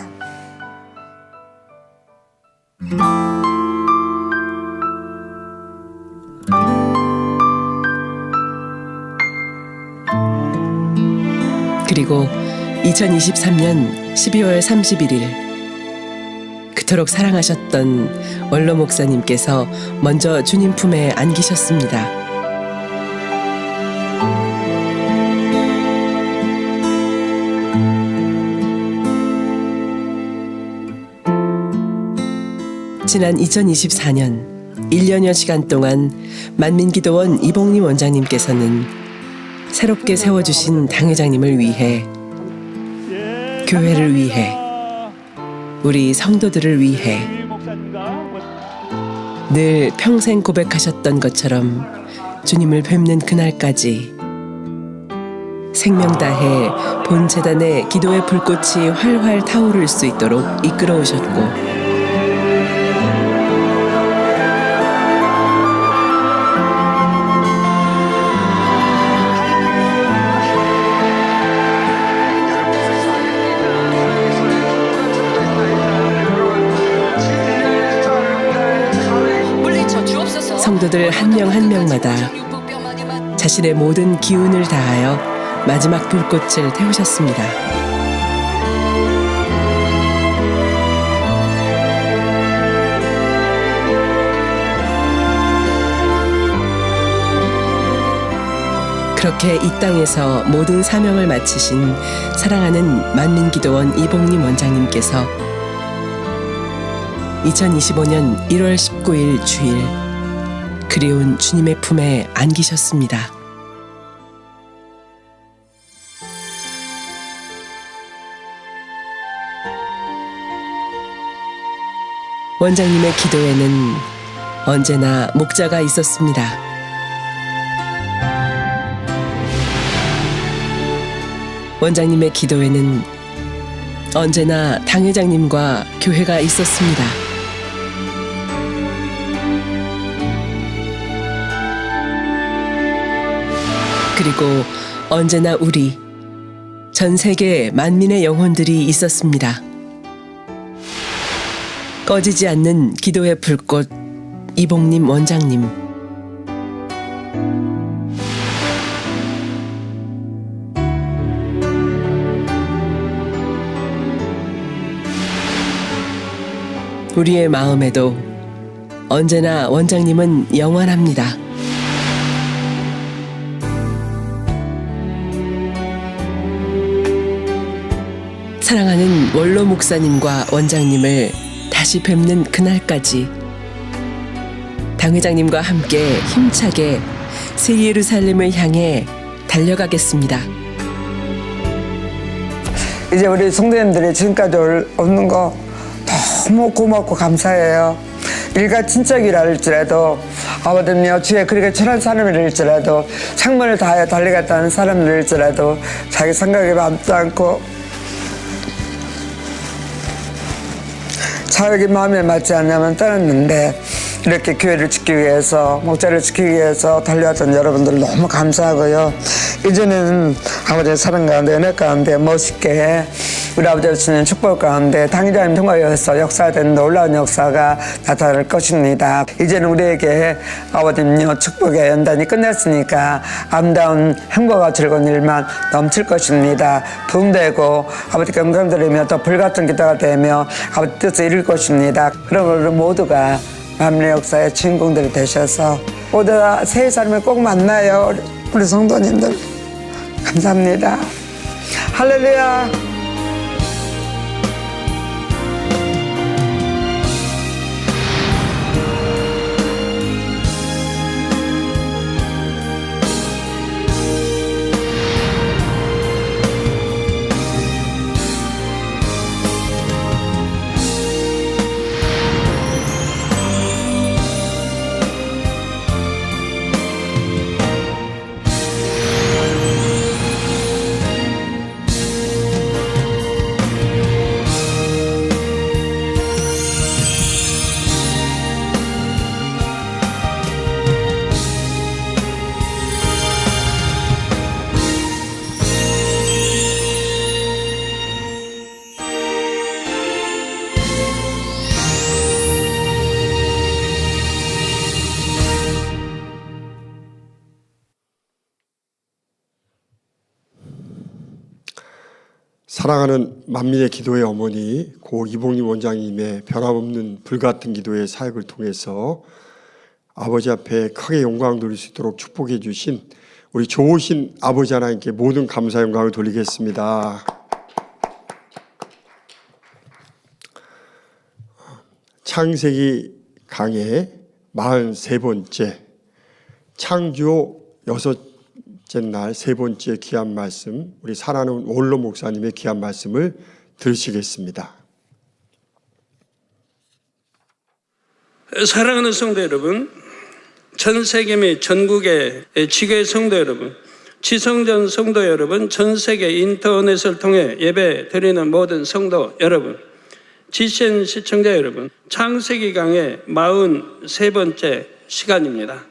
그리고 2023년 12월 31일 그토록 사랑하셨던 원로 목사님께서 먼저 주님 품에 안기셨습니다. 지난 2024년 1년여 시간 동안 만민기도원 이봉림 원장님께서는 새롭게 세워주신 당회장님을 위해, 교회를 위해, 우리 성도들을 위해 늘 평생 고백하셨던 것처럼 주님을 뵙는 그날까지 생명 다해 본 재단의 기도의 불꽃이 활활 타오를 수 있도록 이끌어 오셨고, 성도들 한 명 한 명마다 자신의 모든 기운을 다하여 마지막 불꽃을 태우셨습니다. 그렇게 이 땅에서 모든 사명을 마치신 사랑하는 만민기도원 이봉림 원장님께서 2025년 1월 19일 주일 그리운 주님의 품에 안기셨습니다. 원장님의 기도에는 언제나 목자가 있었습니다. 원장님의 기도에는 언제나 당회장님과 교회가 있었습니다. 그리고 언제나 우리 전 세계 만민의 영혼들이 있었습니다. 꺼지지 않는 기도의 불꽃 이봉림 원장님. 우리의 마음에도 언제나 원장님은 영원합니다. 사랑하는 원로 목사님과 원장님을 다시 뵙는 그날까지 당회장님과 함께 힘차게 새 예루살렘을 향해 달려가겠습니다. 이제 우리 성도님들이 지금까지 오는 거 너무 고맙고 감사해요. 일가 친척이라 할지라도 아버님이여 주에 그렇게 천한 사람이랄지라도 창문을 다하여 달리겠다는 사람들일지라도 자기 생각에 맘도 않고 자기 마음에 맞지 않냐면 떠났는데 이렇게 교회를 지키기 위해서 목자를 지키기 위해서 달려왔던 여러분들 너무 감사하고요. 이제는 아버지의 사랑 가운데 은혜 가운데 멋있게 우리 아버지의 주시는 축복 가운데 당회장님 통하여서 역사된 놀라운 역사가 나타날 것입니다. 이제는 우리에게 아버님요 축복의 연단이 끝났으니까 아름다운 행복과 즐거운 일만 넘칠 것입니다. 붕대고 아버지께 영광 드리며 또 불같은 기도가 되며 아버지 뜻을 이룰 것입니다. 그럼 우리 모두가 만민의 역사의 주인공들이 되셔서 모두 다 새 삶을 꼭 만나요. 우리 성도님들 감사합니다. 할렐루야. 사랑하는 만민의 기도의 어머니 고 이봉림 원장님의 변함없는 불같은 기도의 사역을 통해서 아버지 앞에 크게 영광 돌릴 수 있도록 축복해 주신 우리 좋으신 아버지 하나님께 모든 감사 영광을 돌리겠습니다. 창세기 강의 43번째 창조 6째 날 3번째 귀한 말씀, 우리 사랑하는 원로 목사님의 귀한 말씀을 들으시겠습니다. 사랑하는 성도 여러분, 전 세계 및 전국의 지교의 성도 여러분, 지성전 성도 여러분, 전 세계 인터넷을 통해 예배 드리는 모든 성도 여러분, GCN 시청자 여러분, 창세기 강의 43번째 시간입니다.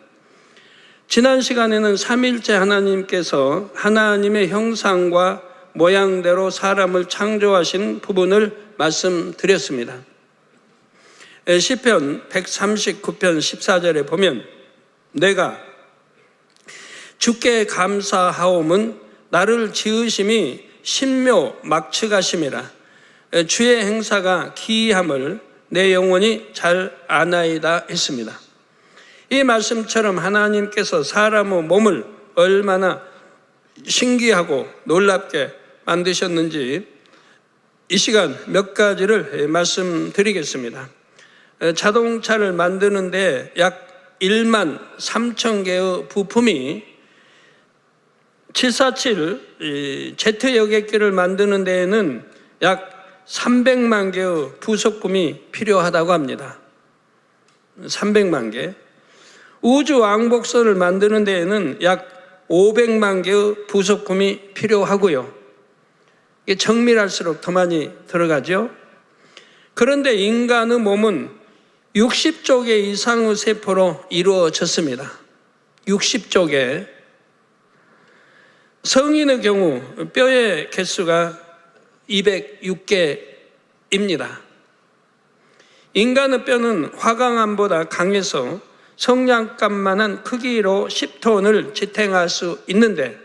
지난 시간에는 삼위일체 하나님께서 하나님의 형상과 모양대로 사람을 창조하신 부분을 말씀드렸습니다. 시편 139편 14절에 보면 내가 주께 감사하옴은 나를 지으심이 신묘 막측하심이라. 주의 행사가 기이함을 내 영혼이 잘 아나이다 했습니다. 이 말씀처럼 하나님께서 사람의 몸을 얼마나 신기하고 놀랍게 만드셨는지 이 시간 몇 가지를 말씀드리겠습니다. 자동차를 만드는데 약 1만 3천 개의 부품이 747 제트 여객기를 만드는 데에는 약 300만 개의 부속품이 필요하다고 합니다. 300만 개. 우주 왕복선을 만드는 데에는 약 500만 개의 부속품이 필요하고요. 이게 정밀할수록 더 많이 들어가죠. 그런데 인간의 몸은 60조 개 이상의 세포로 이루어졌습니다. 60조 개. 성인의 경우 뼈의 개수가 206개입니다. 인간의 뼈는 화강암보다 강해서 성냥갑만한 크기로 10톤을 지탱할 수 있는데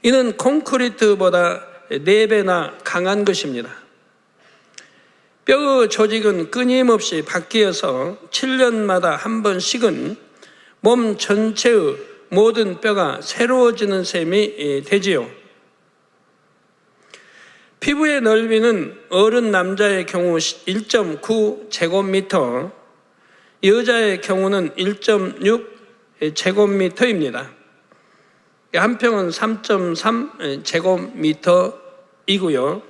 이는 콘크리트보다 4배나 강한 것입니다. 뼈의 조직은 끊임없이 바뀌어서 7년마다 한 번씩은 몸 전체의 모든 뼈가 새로워지는 셈이 되지요. 피부의 넓이는 어른 남자의 경우 1.9 제곱미터, 여자의 경우는 1.6 제곱미터입니다. 한 평은 3.3 제곱미터이고요.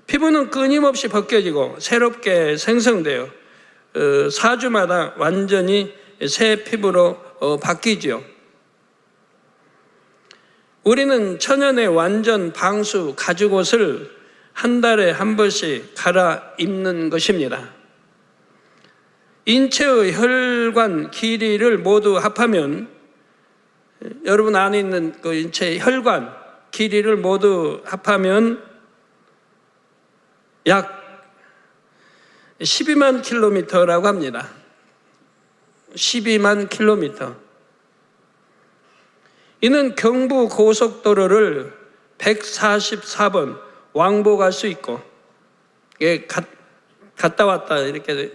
피부는 끊임없이 벗겨지고 새롭게 생성되어 4주마다 완전히 새 피부로 바뀌죠. 우리는 천연의 완전 방수 가죽옷을 한 달에 한 번씩 갈아입는 것입니다. 인체의 혈관 길이를 모두 합하면 여러분 안에 있는 그 인체의 혈관 길이를 모두 합하면 약 12만 킬로미터라고 합니다. 12만 킬로미터. 이는 경부 고속도로를 144번 왕복할 수 있고, 갔다 왔다 이렇게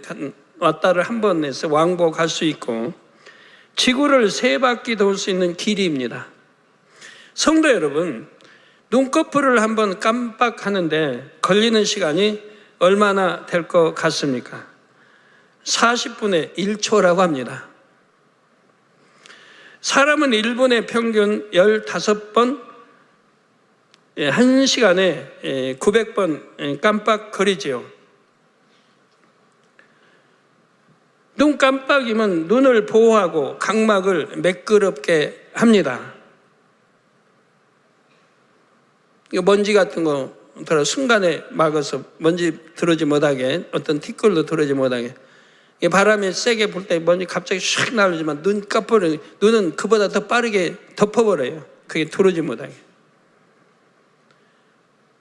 왔다를 한 번 해서 왕복할 수 있고, 지구를 3바퀴 돌 수 있는 길이입니다. 성도 여러분, 눈꺼풀을 한번 깜빡하는데 걸리는 시간이 얼마나 될 것 같습니까? 40분의 1초라고 합니다. 사람은 1분에 평균 15번, 1시간에 900번 깜빡거리지요. 눈 깜빡이면 눈을 보호하고 각막을 매끄럽게 합니다. 먼지 같은 거 들어 순간에 막아서 먼지 들어오지 못하게, 어떤 티끌도 들어오지 못하게. 바람이 세게 불 때 먼지 갑자기 샥 날리지만 눈 깜빡이면 눈은 그보다 더 빠르게 덮어버려요. 그게 들어오지 못하게.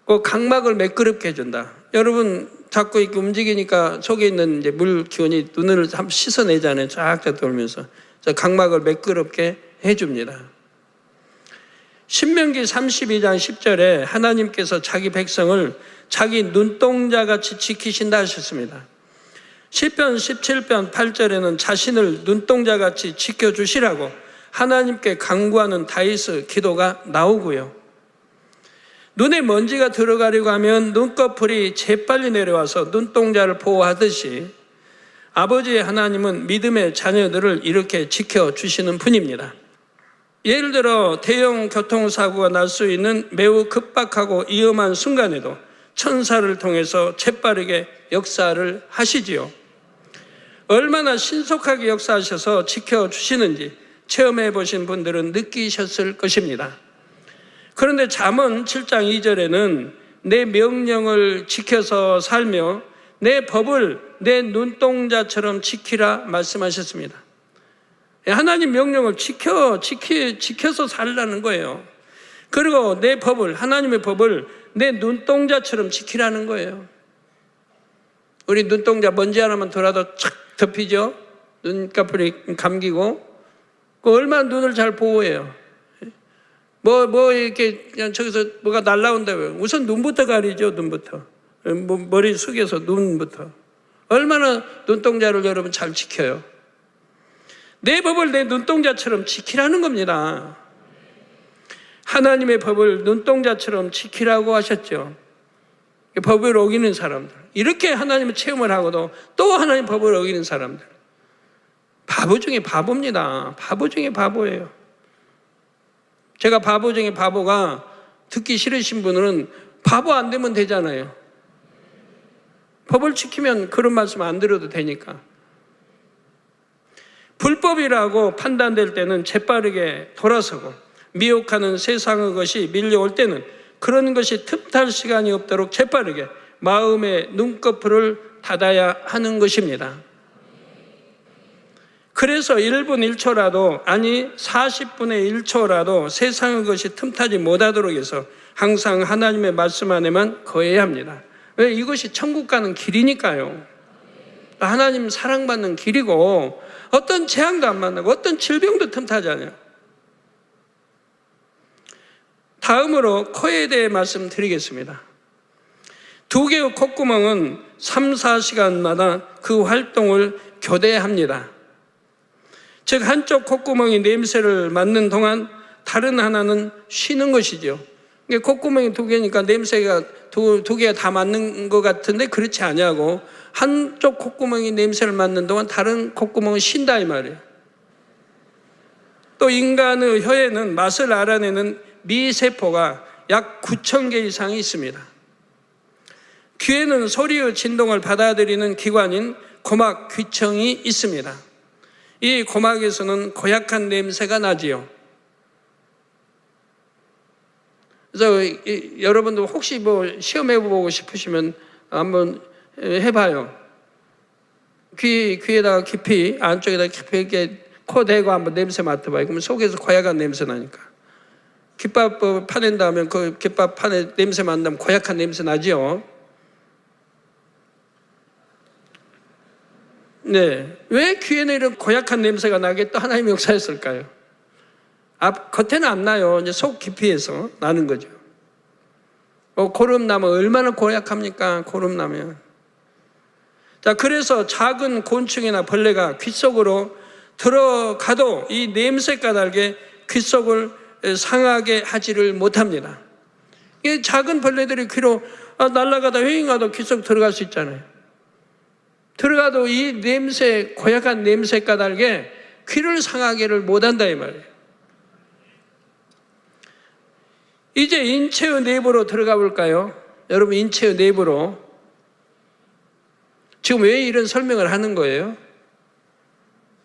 그 각막을 매끄럽게 해준다. 여러분 자꾸 이렇게 움직이니까 속에 있는 이제 물 기운이 눈을 한번 씻어내잖아요. 쫙쫙 돌면서. 각막을 매끄럽게 해줍니다. 신명기 32장 10절에 하나님께서 자기 백성을 자기 눈동자같이 지키신다 하셨습니다. 시편 17편 8절에는 자신을 눈동자같이 지켜주시라고 하나님께 간구하는 다윗의 기도가 나오고요. 눈에 먼지가 들어가려고 하면 눈꺼풀이 재빨리 내려와서 눈동자를 보호하듯이 아버지 하나님은 믿음의 자녀들을 이렇게 지켜주시는 분입니다. 예를 들어 대형 교통사고가 날 수 있는 매우 급박하고 위험한 순간에도 천사를 통해서 재빠르게 역사를 하시지요. 얼마나 신속하게 역사하셔서 지켜주시는지 체험해 보신 분들은 느끼셨을 것입니다. 그런데 잠언 7장 2절에는 내 명령을 지켜서 살며 내 법을 내 눈동자처럼 지키라 말씀하셨습니다. 하나님 명령을 지켜서 살라는 거예요. 그리고 내 법을, 하나님의 법을 내 눈동자처럼 지키라는 거예요. 우리 눈동자 먼지 하나만 돌아도 착 덮이죠? 눈꺼풀이 감기고. 얼마나 눈을 잘 보호해요. 이렇게 그냥 저기서 뭐가 날라온다고요. 우선 눈부터 가리죠, 눈부터. 머리 숙여서 눈부터. 얼마나 눈동자를 여러분 잘 지켜요. 내 법을 내 눈동자처럼 지키라는 겁니다. 하나님의 법을 눈동자처럼 지키라고 하셨죠. 법을 어기는 사람들, 이렇게 하나님의 체험을 하고도 또 하나님 법을 어기는 사람들, 바보 중에 바보입니다. 바보 중에 바보예요. 제가 바보 중에 바보가 듣기 싫으신 분은 바보 안 되면 되잖아요. 법을 지키면 그런 말씀 안 들어도 되니까. 불법이라고 판단될 때는 재빠르게 돌아서고, 미혹하는 세상의 것이 밀려올 때는 그런 것이 틈탈 시간이 없도록 재빠르게 마음의 눈꺼풀을 닫아야 하는 것입니다. 그래서 1분 1초라도, 아니 40분의 1초라도 세상의 것이 틈타지 못하도록 해서 항상 하나님의 말씀 안에만 거해야 합니다. 왜? 이것이 천국 가는 길이니까요. 하나님 사랑받는 길이고, 어떤 재앙도 안 만나고 어떤 질병도 틈타지 않아요. 다음으로 코에 대해 말씀드리겠습니다. 두 개의 콧구멍은 3, 4시간마다 그 활동을 교대합니다. 즉 한쪽 콧구멍이 냄새를 맡는 동안 다른 하나는 쉬는 것이죠. 콧구멍이 두 개니까 냄새가 두 개가 다 맡는 것 같은데 그렇지 않냐고, 한쪽 콧구멍이 냄새를 맡는 동안 다른 콧구멍은 쉰다 이 말이에요. 또 인간의 혀에는 맛을 알아내는 미세포가 약 9,000개 이상이 있습니다. 귀에는 소리의 진동을 받아들이는 기관인 고막 귀청이 있습니다. 이 고막에서는 고약한 냄새가 나지요. 그래서 여러분도 혹시 시험해보고 싶으시면 한번 해봐요. 귀에다가 깊이, 안쪽에다 깊이 이렇게 코 대고 한번 냄새 맡아봐요. 그러면 속에서 고약한 냄새 나니까. 귓밥 파낸 다음에 그 귓밥 판에 냄새 맡으면 고약한 냄새 나지요. 네, 왜 귀에는 이런 고약한 냄새가 나게 또 하나님이 역사했을까요? 겉에는 안 나요. 이제 속 깊이에서 나는 거죠. 고름 나면 얼마나 고약합니까? 고름 나면. 자, 그래서 작은 곤충이나 벌레가 귀 속으로 들어가도 이 냄새 까닭에 귀 속을 상하게 하지를 못합니다. 이 작은 벌레들이 귀로 날아가다 휑가도 귀 속 들어갈 수 있잖아요. 들어가도 이 냄새, 고약한 냄새 까닭에 귀를 상하게를 못한다 이 말이에요. 이제 인체의 내부로 들어가 볼까요? 여러분, 인체의 내부로. 지금 왜 이런 설명을 하는 거예요?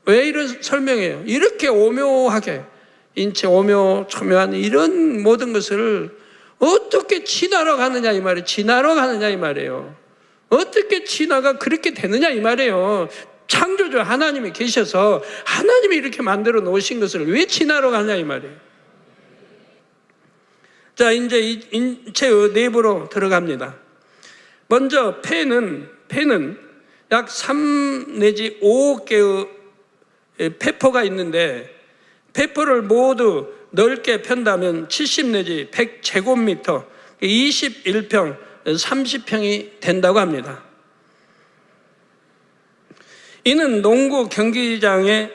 왜 이런 설명이에요? 이렇게 오묘하게 인체 오묘, 초묘한 이런 모든 것을 어떻게 진화로 가느냐 이 말이에요. 진화로 가느냐 이 말이에요. 어떻게 진화가 그렇게 되느냐 이 말이에요. 창조주 하나님이 계셔서 하나님이 이렇게 만들어 놓으신 것을 왜 진화로 가느냐 이 말이에요. 자, 이제 인체의 내부로 들어갑니다. 먼저 폐는 약 3 내지 5개의 폐포가 있는데, 폐포를 모두 넓게 편다면 70 내지 100제곱미터, 21평, 30평이 된다고 합니다. 이는 농구 경기장의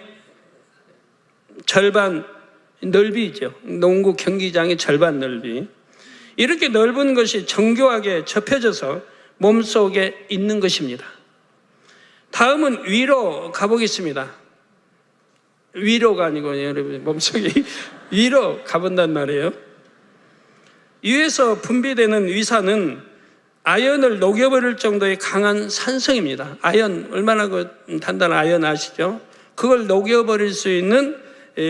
절반 넓이죠. 농구 경기장의 절반 넓이. 이렇게 넓은 것이 정교하게 접혀져서 몸속에 있는 것입니다. 다음은 위로 가보겠습니다. 위로가 아니고 여러분 몸속에 위로 가본단 말이에요. 위에서 분비되는 위산은 아연을 녹여버릴 정도의 강한 산성입니다. 아연, 얼마나 단단한 아연 아시죠? 그걸 녹여버릴 수 있는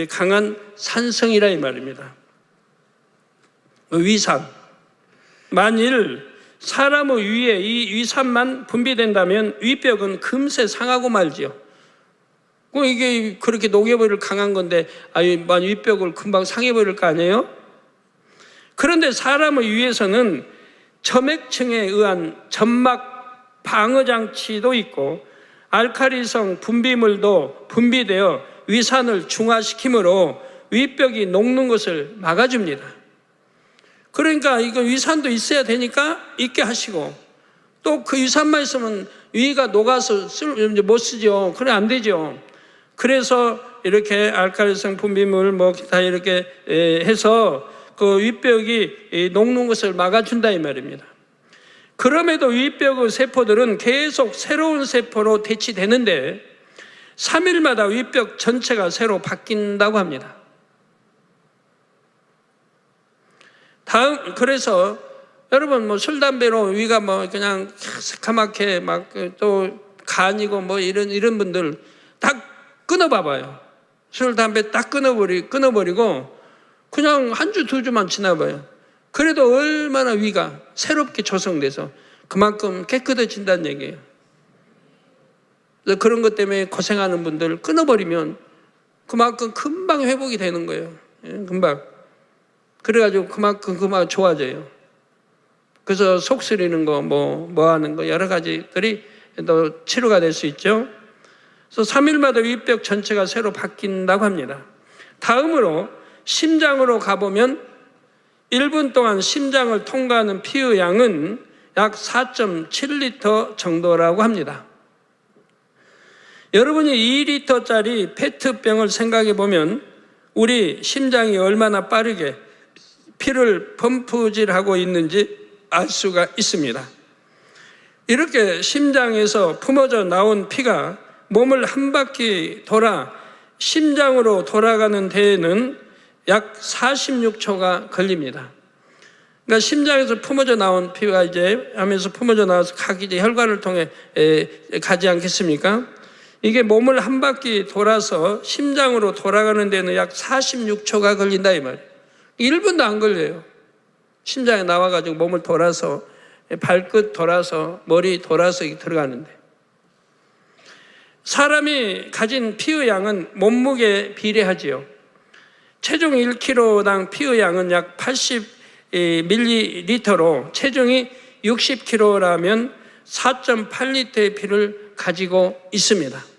강한 산성이라 이 말입니다. 위산. 만일 사람의 위에 이 위산만 분비된다면 위벽은 금세 상하고 말지요. 이게 그렇게 녹여버릴 강한 건데 위벽을 금방 상해버릴 거 아니에요? 그런데 사람의 위에서는 점액층에 의한 점막 방어장치도 있고 알칼리성 분비물도 분비되어 위산을 중화시키므로 위벽이 녹는 것을 막아줍니다. 그러니까 이거 위산도 있어야 되니까 있게 하시고, 또 그 위산만 있으면 위가 녹아서 못 쓰죠. 그래 안 되죠. 그래서 이렇게 알칼리성 분비물 다 이렇게 해서 그 윗벽이 녹는 것을 막아준다 이 말입니다. 그럼에도 윗벽의 세포들은 계속 새로운 세포로 대치되는데 3일마다 윗벽 전체가 새로 바뀐다고 합니다. 그래서 여러분 술 담배로 위가 그냥 새카맣게 또 간이고 이런 분들 다 끊어봐봐요. 술 담배 딱 끊어버리고 그냥 한 주, 2주만 지나봐요. 그래도 얼마나 위가 새롭게 조성돼서 그만큼 깨끗해진다는 얘기예요. 그런 것 때문에 고생하는 분들 끊어버리면 그만큼 금방 회복이 되는 거예요. 금방. 그래가지고 그만큼 좋아져요. 그래서 속 쓰리는 거, 뭐 하는 거, 여러 가지들이 또 치료가 될 수 있죠. 그래서 3일마다 윗벽 전체가 새로 바뀐다고 합니다. 다음으로 심장으로 가보면 1분 동안 심장을 통과하는 피의 양은 약 4.7리터 정도라고 합니다. 여러분이 2리터짜리 페트병을 생각해 보면 우리 심장이 얼마나 빠르게 피를 펌프질하고 있는지 알 수가 있습니다. 이렇게 심장에서 품어져 나온 피가 몸을 한 바퀴 돌아 심장으로 돌아가는 데에는 약 46초가 걸립니다. 그러니까 심장에서 품어져 나온 피가 하면서 품어져 나와서 각이 혈관을 통해 가지 않겠습니까? 이게 몸을 한 바퀴 돌아서 심장으로 돌아가는 데는 약 46초가 걸린다 이 말이에요. 1분도 안 걸려요. 심장에 나와가지고 몸을 돌아서 발끝 돌아서 머리 돌아서 들어가는데, 사람이 가진 피의 양은 몸무게에 비례하지요. 체중 1kg당 피의 양은 약 80ml로 체중이 60kg라면 4.8리터의 피를 가지고 있습니다.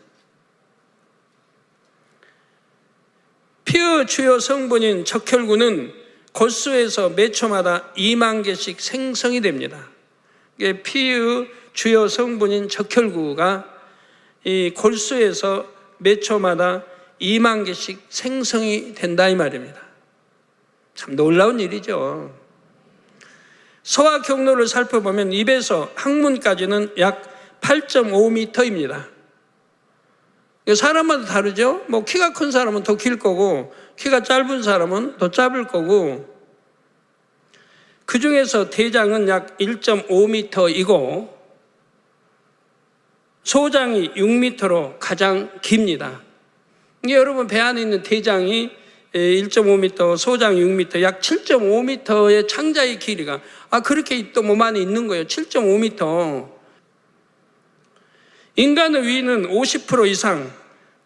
피의 주요 성분인 적혈구는 골수에서 몇 초마다 2만 개씩 생성이 됩니다. 피의 주요 성분인 적혈구가 이 골수에서 몇 초마다 2만 개씩 생성이 된다 이 말입니다. 참 놀라운 일이죠. 소화 경로를 살펴보면 입에서 항문까지는 약 8.5m입니다. 사람마다 다르죠. 키가 큰 사람은 더 길 거고 키가 짧은 사람은 더 짧을 거고, 그 중에서 대장은 약 1.5m이고 소장이 6m로 가장 깁니다. 여러분 배 안에 있는 대장이 1.5m, 소장 6m, 약 7.5m의 창자의 길이가 그렇게 또 몸 안에 있는 거예요. 7.5m. 인간의 위는 50% 이상,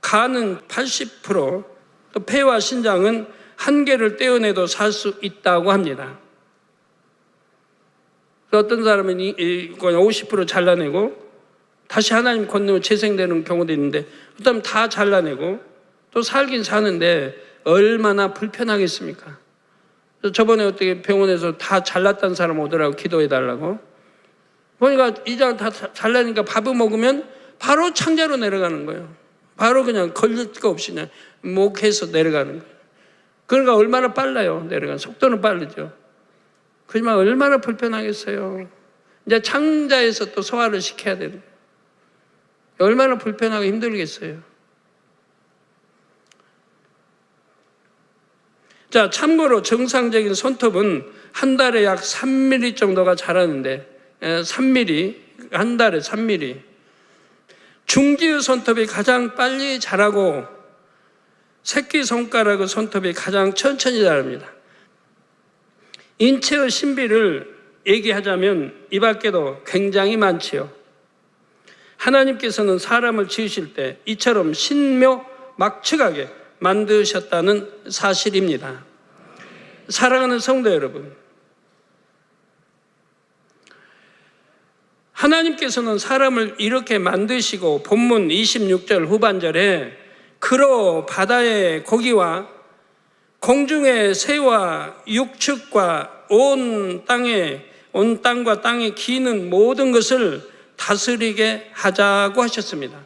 간은 80%, 또 폐와 신장은 한 개를 떼어내도 살 수 있다고 합니다. 어떤 사람은 50% 잘라내고 다시 하나님 건너면 재생되는 경우도 있는데, 그다음 다 잘라내고 또 살긴 사는데 얼마나 불편하겠습니까? 저번에 어떻게 병원에서 다 잘났다는 사람 오더라고, 기도해달라고. 보니까 이장 다 잘나니까 밥을 먹으면 바로 창자로 내려가는 거예요. 바로 그냥 걸릴 거 없이 그냥 목해서 내려가는 거예요. 그러니까 얼마나 빨라요, 내려가는 속도는 빠르죠. 그지만 얼마나 불편하겠어요. 이제 창자에서 또 소화를 시켜야 되는 거예요. 얼마나 불편하고 힘들겠어요. 자, 참고로 정상적인 손톱은 한 달에 약 3mm 정도가 자라는데 3mm, 한 달에 3mm. 중지의 손톱이 가장 빨리 자라고 새끼손가락의 손톱이 가장 천천히 자랍니다. 인체의 신비를 얘기하자면 이 밖에도 굉장히 많지요. 하나님께서는 사람을 지으실 때 이처럼 신묘막측하게 만드셨다는 사실입니다. 사랑하는 성도 여러분, 하나님께서는 사람을 이렇게 만드시고 본문 26절 후반절에 그로 바다의 고기와 공중의 새와 육축과 온 땅과 땅에 기는 모든 것을 다스리게 하자고 하셨습니다.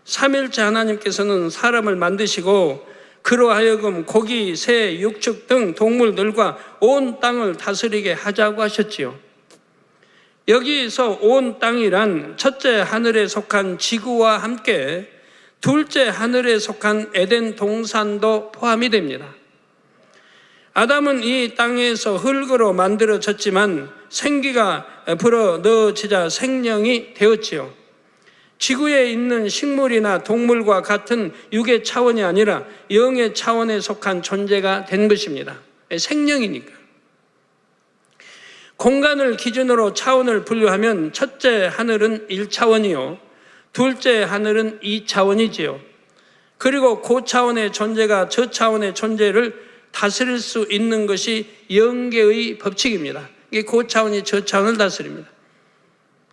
삼일째 하나님께서는 사람을 만드시고 그로 하여금 고기, 새, 육축 등 동물들과 온 땅을 다스리게 하자고 하셨지요. 여기서 온 땅이란 첫째 하늘에 속한 지구와 함께 둘째 하늘에 속한 에덴 동산도 포함이 됩니다. 아담은 이 땅에서 흙으로 만들어졌지만 생기가 불어 넣어지자 생명이 되었지요. 지구에 있는 식물이나 동물과 같은 육의 차원이 아니라 영의 차원에 속한 존재가 된 것입니다. 생명이니까. 공간을 기준으로 차원을 분류하면 첫째 하늘은 1차원이요. 둘째 하늘은 2차원이지요. 그리고 그 차원의 존재가 저 차원의 존재를 다스릴 수 있는 것이 영계의 법칙입니다. 이게 그 차원이 저 차원을 다스립니다.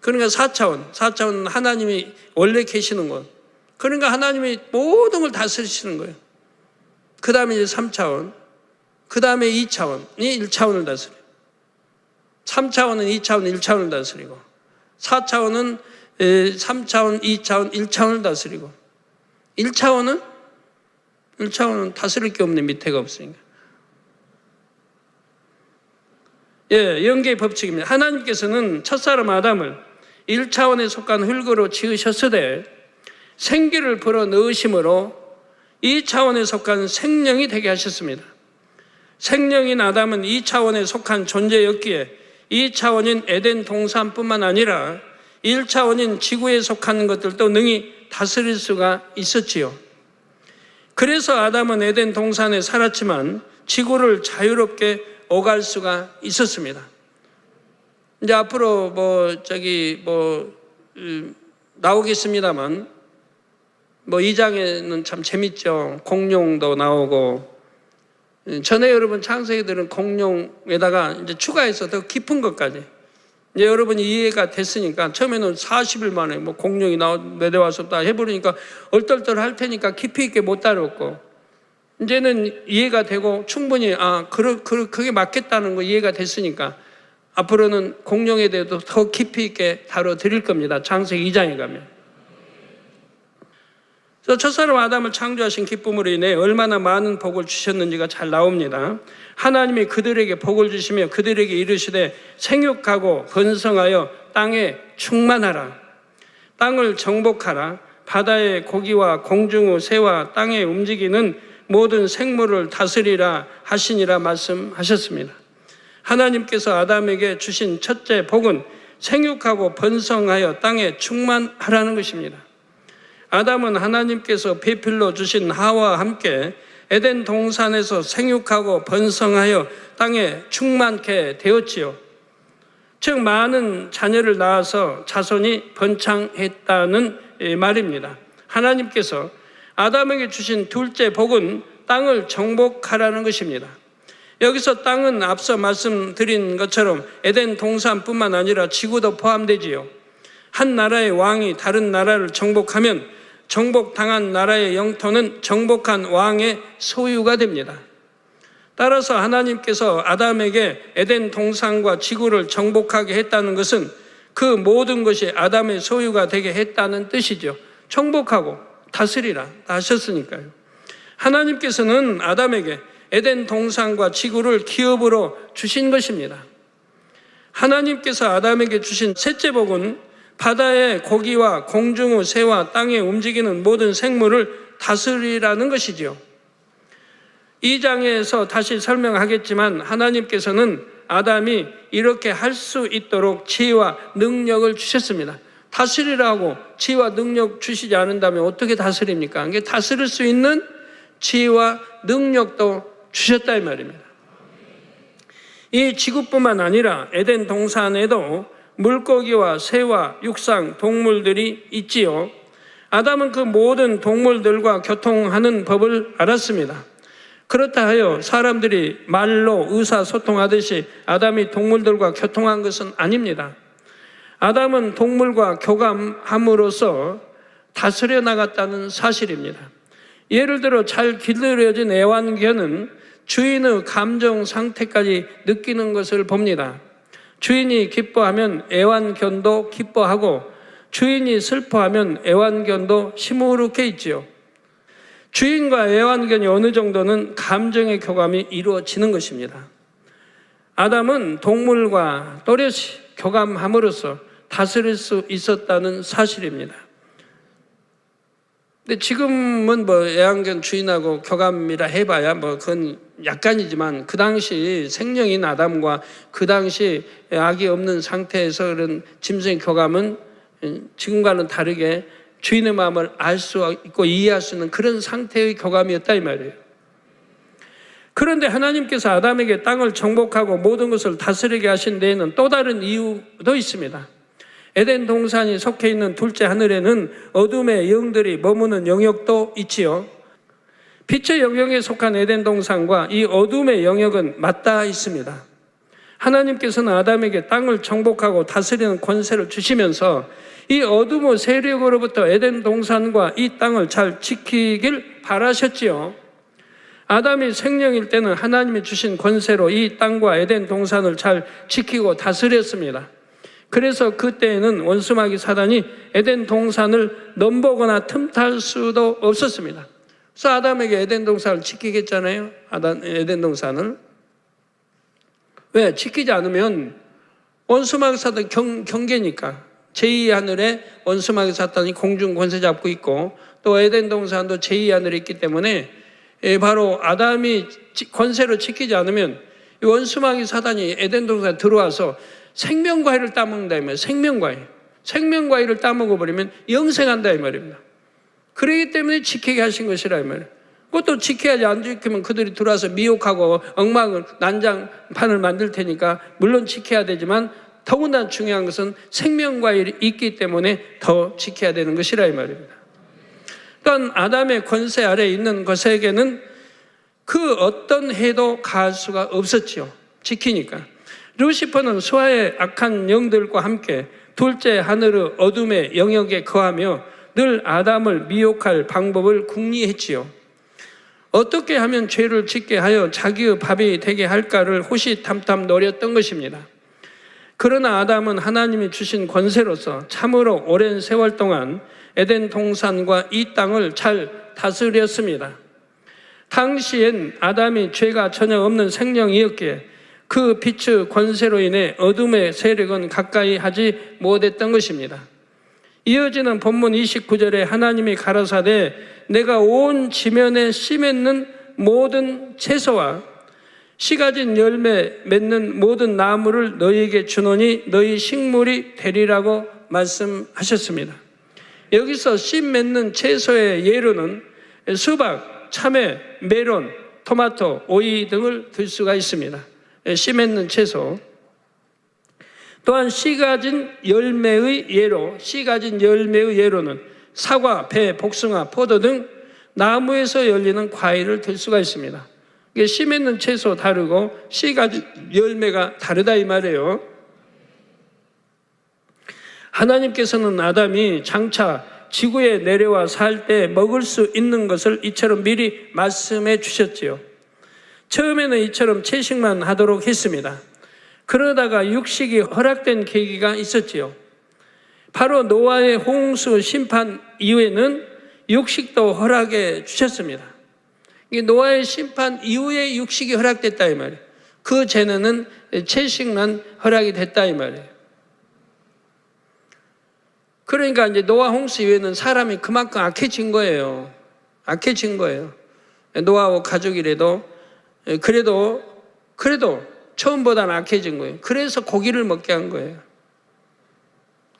그러니까 4차원 하나님이 원래 계시는 것. 그러니까 하나님이 모든 걸 다스리시는 거예요. 그 다음에 이제 3차원, 그 다음에 2차원이 1차원을 다스려요. 3차원은 2차원, 1차원을 다스리고 4차원은 3차원, 2차원, 1차원을 다스리고 1차원은 다스릴 게 없네. 밑에가 없으니까. 영계의 법칙입니다. 하나님께서는 첫사람 아담을 1차원에 속한 흙으로 지으셨으되 생기를 불어 넣으심으로 2차원에 속한 생명이 되게 하셨습니다. 생명인 아담은 2차원에 속한 존재였기에 2차원인 에덴 동산뿐만 아니라 1차원인 지구에 속한 것들도 능히 다스릴 수가 있었지요. 그래서 아담은 에덴 동산에 살았지만 지구를 자유롭게 오갈 수가 있었습니다. 이제 앞으로 나오겠습니다만 2장에는 참 재밌죠. 공룡도 나오고. 전에 여러분 창세기들은 공룡에다가 이제 추가해서 더 깊은 것까지. 이제 여러분이 이해가 됐으니까 처음에는 40일 만에 공룡이 내려와서 다 해버리니까 얼떨떨 할 테니까 깊이 있게 못 다뤘고, 이제는 이해가 되고 충분히 그게 맞겠다는 거 이해가 됐으니까 앞으로는 공룡에 대해서 더 깊이 있게 다뤄드릴 겁니다. 창세기 2장에 가면. 첫사람 아담을 창조하신 기쁨으로 인해 얼마나 많은 복을 주셨는지가 잘 나옵니다. 하나님이 그들에게 복을 주시며 그들에게 이르시되 생육하고 번성하여 땅에 충만하라. 땅을 정복하라. 바다의 고기와 공중의 새와 땅에 움직이는 모든 생물을 다스리라 하시니라 말씀하셨습니다. 하나님께서 아담에게 주신 첫째 복은 생육하고 번성하여 땅에 충만하라는 것입니다. 아담은 하나님께서 배필로 주신 하와와 함께 에덴 동산에서 생육하고 번성하여 땅에 충만케 되었지요. 즉 많은 자녀를 낳아서 자손이 번창했다는 말입니다. 하나님께서 아담에게 주신 둘째 복은 땅을 정복하라는 것입니다. 여기서 땅은 앞서 말씀드린 것처럼 에덴 동산뿐만 아니라 지구도 포함되지요. 한 나라의 왕이 다른 나라를 정복하면 정복당한 나라의 영토는 정복한 왕의 소유가 됩니다. 따라서 하나님께서 아담에게 에덴 동산과 지구를 정복하게 했다는 것은 그 모든 것이 아담의 소유가 되게 했다는 뜻이죠. 정복하고 다스리라 하셨으니까요. 하나님께서는 아담에게 에덴 동산과 지구를 기업으로 주신 것입니다. 하나님께서 아담에게 주신 셋째 복은 바다의 고기와 공중의 새와 땅에 움직이는 모든 생물을 다스리라는 것이지요. 2장에서 다시 설명하겠지만 하나님께서는 아담이 이렇게 할 수 있도록 지혜와 능력을 주셨습니다. 다스리라고 지혜와 능력 주시지 않는다면 어떻게 다스립니까? 이게 다스릴 수 있는 지혜와 능력도 주셨다 이 말입니다. 이 지구뿐만 아니라 에덴 동산에도 물고기와 새와 육상, 동물들이 있지요. 아담은 그 모든 동물들과 교통하는 법을 알았습니다. 그렇다 하여 사람들이 말로 의사소통하듯이 아담이 동물들과 교통한 것은 아닙니다. 아담은 동물과 교감함으로써 다스려 나갔다는 사실입니다. 예를 들어 잘 길들여진 애완견은 주인의 감정 상태까지 느끼는 것을 봅니다. 주인이 기뻐하면 애완견도 기뻐하고 주인이 슬퍼하면 애완견도 시무룩해 있지요. 주인과 애완견이 어느 정도는 감정의 교감이 이루어지는 것입니다. 아담은 동물과 또렷이 교감함으로써 다스릴 수 있었다는 사실입니다. 근데 지금은 뭐 애완견 주인하고 교감이라 해봐야 뭐 그건 약간이지만 그 당시 생명인 아담과 그 당시 악이 없는 상태에서 그런 짐승의 교감은 지금과는 다르게 주인의 마음을 알 수 있고 이해할 수 있는 그런 상태의 교감이었다 이 말이에요. 그런데 하나님께서 아담에게 땅을 정복하고 모든 것을 다스리게 하신 데에는 또 다른 이유도 있습니다. 에덴 동산이 속해 있는 둘째 하늘에는 어둠의 영들이 머무는 영역도 있지요. 빛의 영역에 속한 에덴 동산과 이 어둠의 영역은 맞닿아 있습니다. 하나님께서는 아담에게 땅을 정복하고 다스리는 권세를 주시면서 이 어둠의 세력으로부터 에덴 동산과 이 땅을 잘 지키길 바라셨지요. 아담이 생명일 때는 하나님이 주신 권세로 이 땅과 에덴 동산을 잘 지키고 다스렸습니다. 그래서 그때에는 원수마귀 사단이 에덴 동산을 넘보거나 틈탈 수도 없었습니다. 그래서 아담에게 에덴 동산을 지키겠잖아요. 에덴 동산을. 왜? 지키지 않으면 원수마귀 사단 경계니까. 제2하늘에 원수마귀 사단이 공중 권세 잡고 있고 또 에덴 동산도 제2하늘에 있기 때문에 바로 아담이 권세로 지키지 않으면 원수마귀 사단이 에덴 동산에 들어와서 생명과일을 따먹는다 이 말이에요. 생명과일을 따먹어버리면 영생한다 이 말입니다. 그러기 때문에 지키게 하신 것이라 이 말이에요. 그것도 지켜야지 안 지키면 그들이 들어와서 미혹하고 엉망을 난장판을 만들 테니까 물론 지켜야 되지만 더군다나 중요한 것은 생명과일이 있기 때문에 더 지켜야 되는 것이라 이 말입니다. 그러니까 아담의 권세 아래에 있는 것에게는 그 어떤 해도 가할 수가 없었지요. 지키니까. 루시퍼는 수하의 악한 영들과 함께 둘째 하늘의 어둠의 영역에 거하며 늘 아담을 미혹할 방법을 궁리했지요. 어떻게 하면 죄를 짓게 하여 자기의 밥이 되게 할까를 호시탐탐 노렸던 것입니다. 그러나 아담은 하나님이 주신 권세로서 참으로 오랜 세월 동안 에덴 동산과 이 땅을 잘 다스렸습니다. 당시엔 아담이 죄가 전혀 없는 생명이었기에 그 빛의 권세로 인해 어둠의 세력은 가까이 하지 못했던 것입니다. 이어지는 본문 29절에 하나님이 가라사대 내가 온 지면에 씨 맺는 모든 채소와 씨 가진 열매 맺는 모든 나무를 너희에게 주노니 너희 식물이 되리라고 말씀하셨습니다. 여기서 씨 맺는 채소의 예로는 수박, 참외, 메론, 토마토, 오이 등을 들 수가 있습니다. 씨 맺는 채소. 또한 씨 가진 열매의 예로는 사과, 배, 복숭아, 포도 등 나무에서 열리는 과일을 들 수가 있습니다. 이게 씨 맺는 채소 다르고 씨 가진 열매가 다르다 이 말이에요. 하나님께서는 아담이 장차 지구에 내려와 살 때 먹을 수 있는 것을 이처럼 미리 말씀해 주셨지요. 처음에는 이처럼 채식만 하도록 했습니다. 그러다가 육식이 허락된 계기가 있었지요. 바로 노아의 홍수 심판 이후에는 육식도 허락해 주셨습니다. 이 노아의 심판 이후에 육식이 허락됐다 이 말이에요. 그 전에는 채식만 허락이 됐다 이 말이에요. 그러니까 이제 노아 홍수 이후에는 사람이 그만큼 악해진 거예요. 악해진 거예요. 노아와 가족이라도 그래도 처음보다는 악해진 거예요. 그래서 고기를 먹게 한 거예요.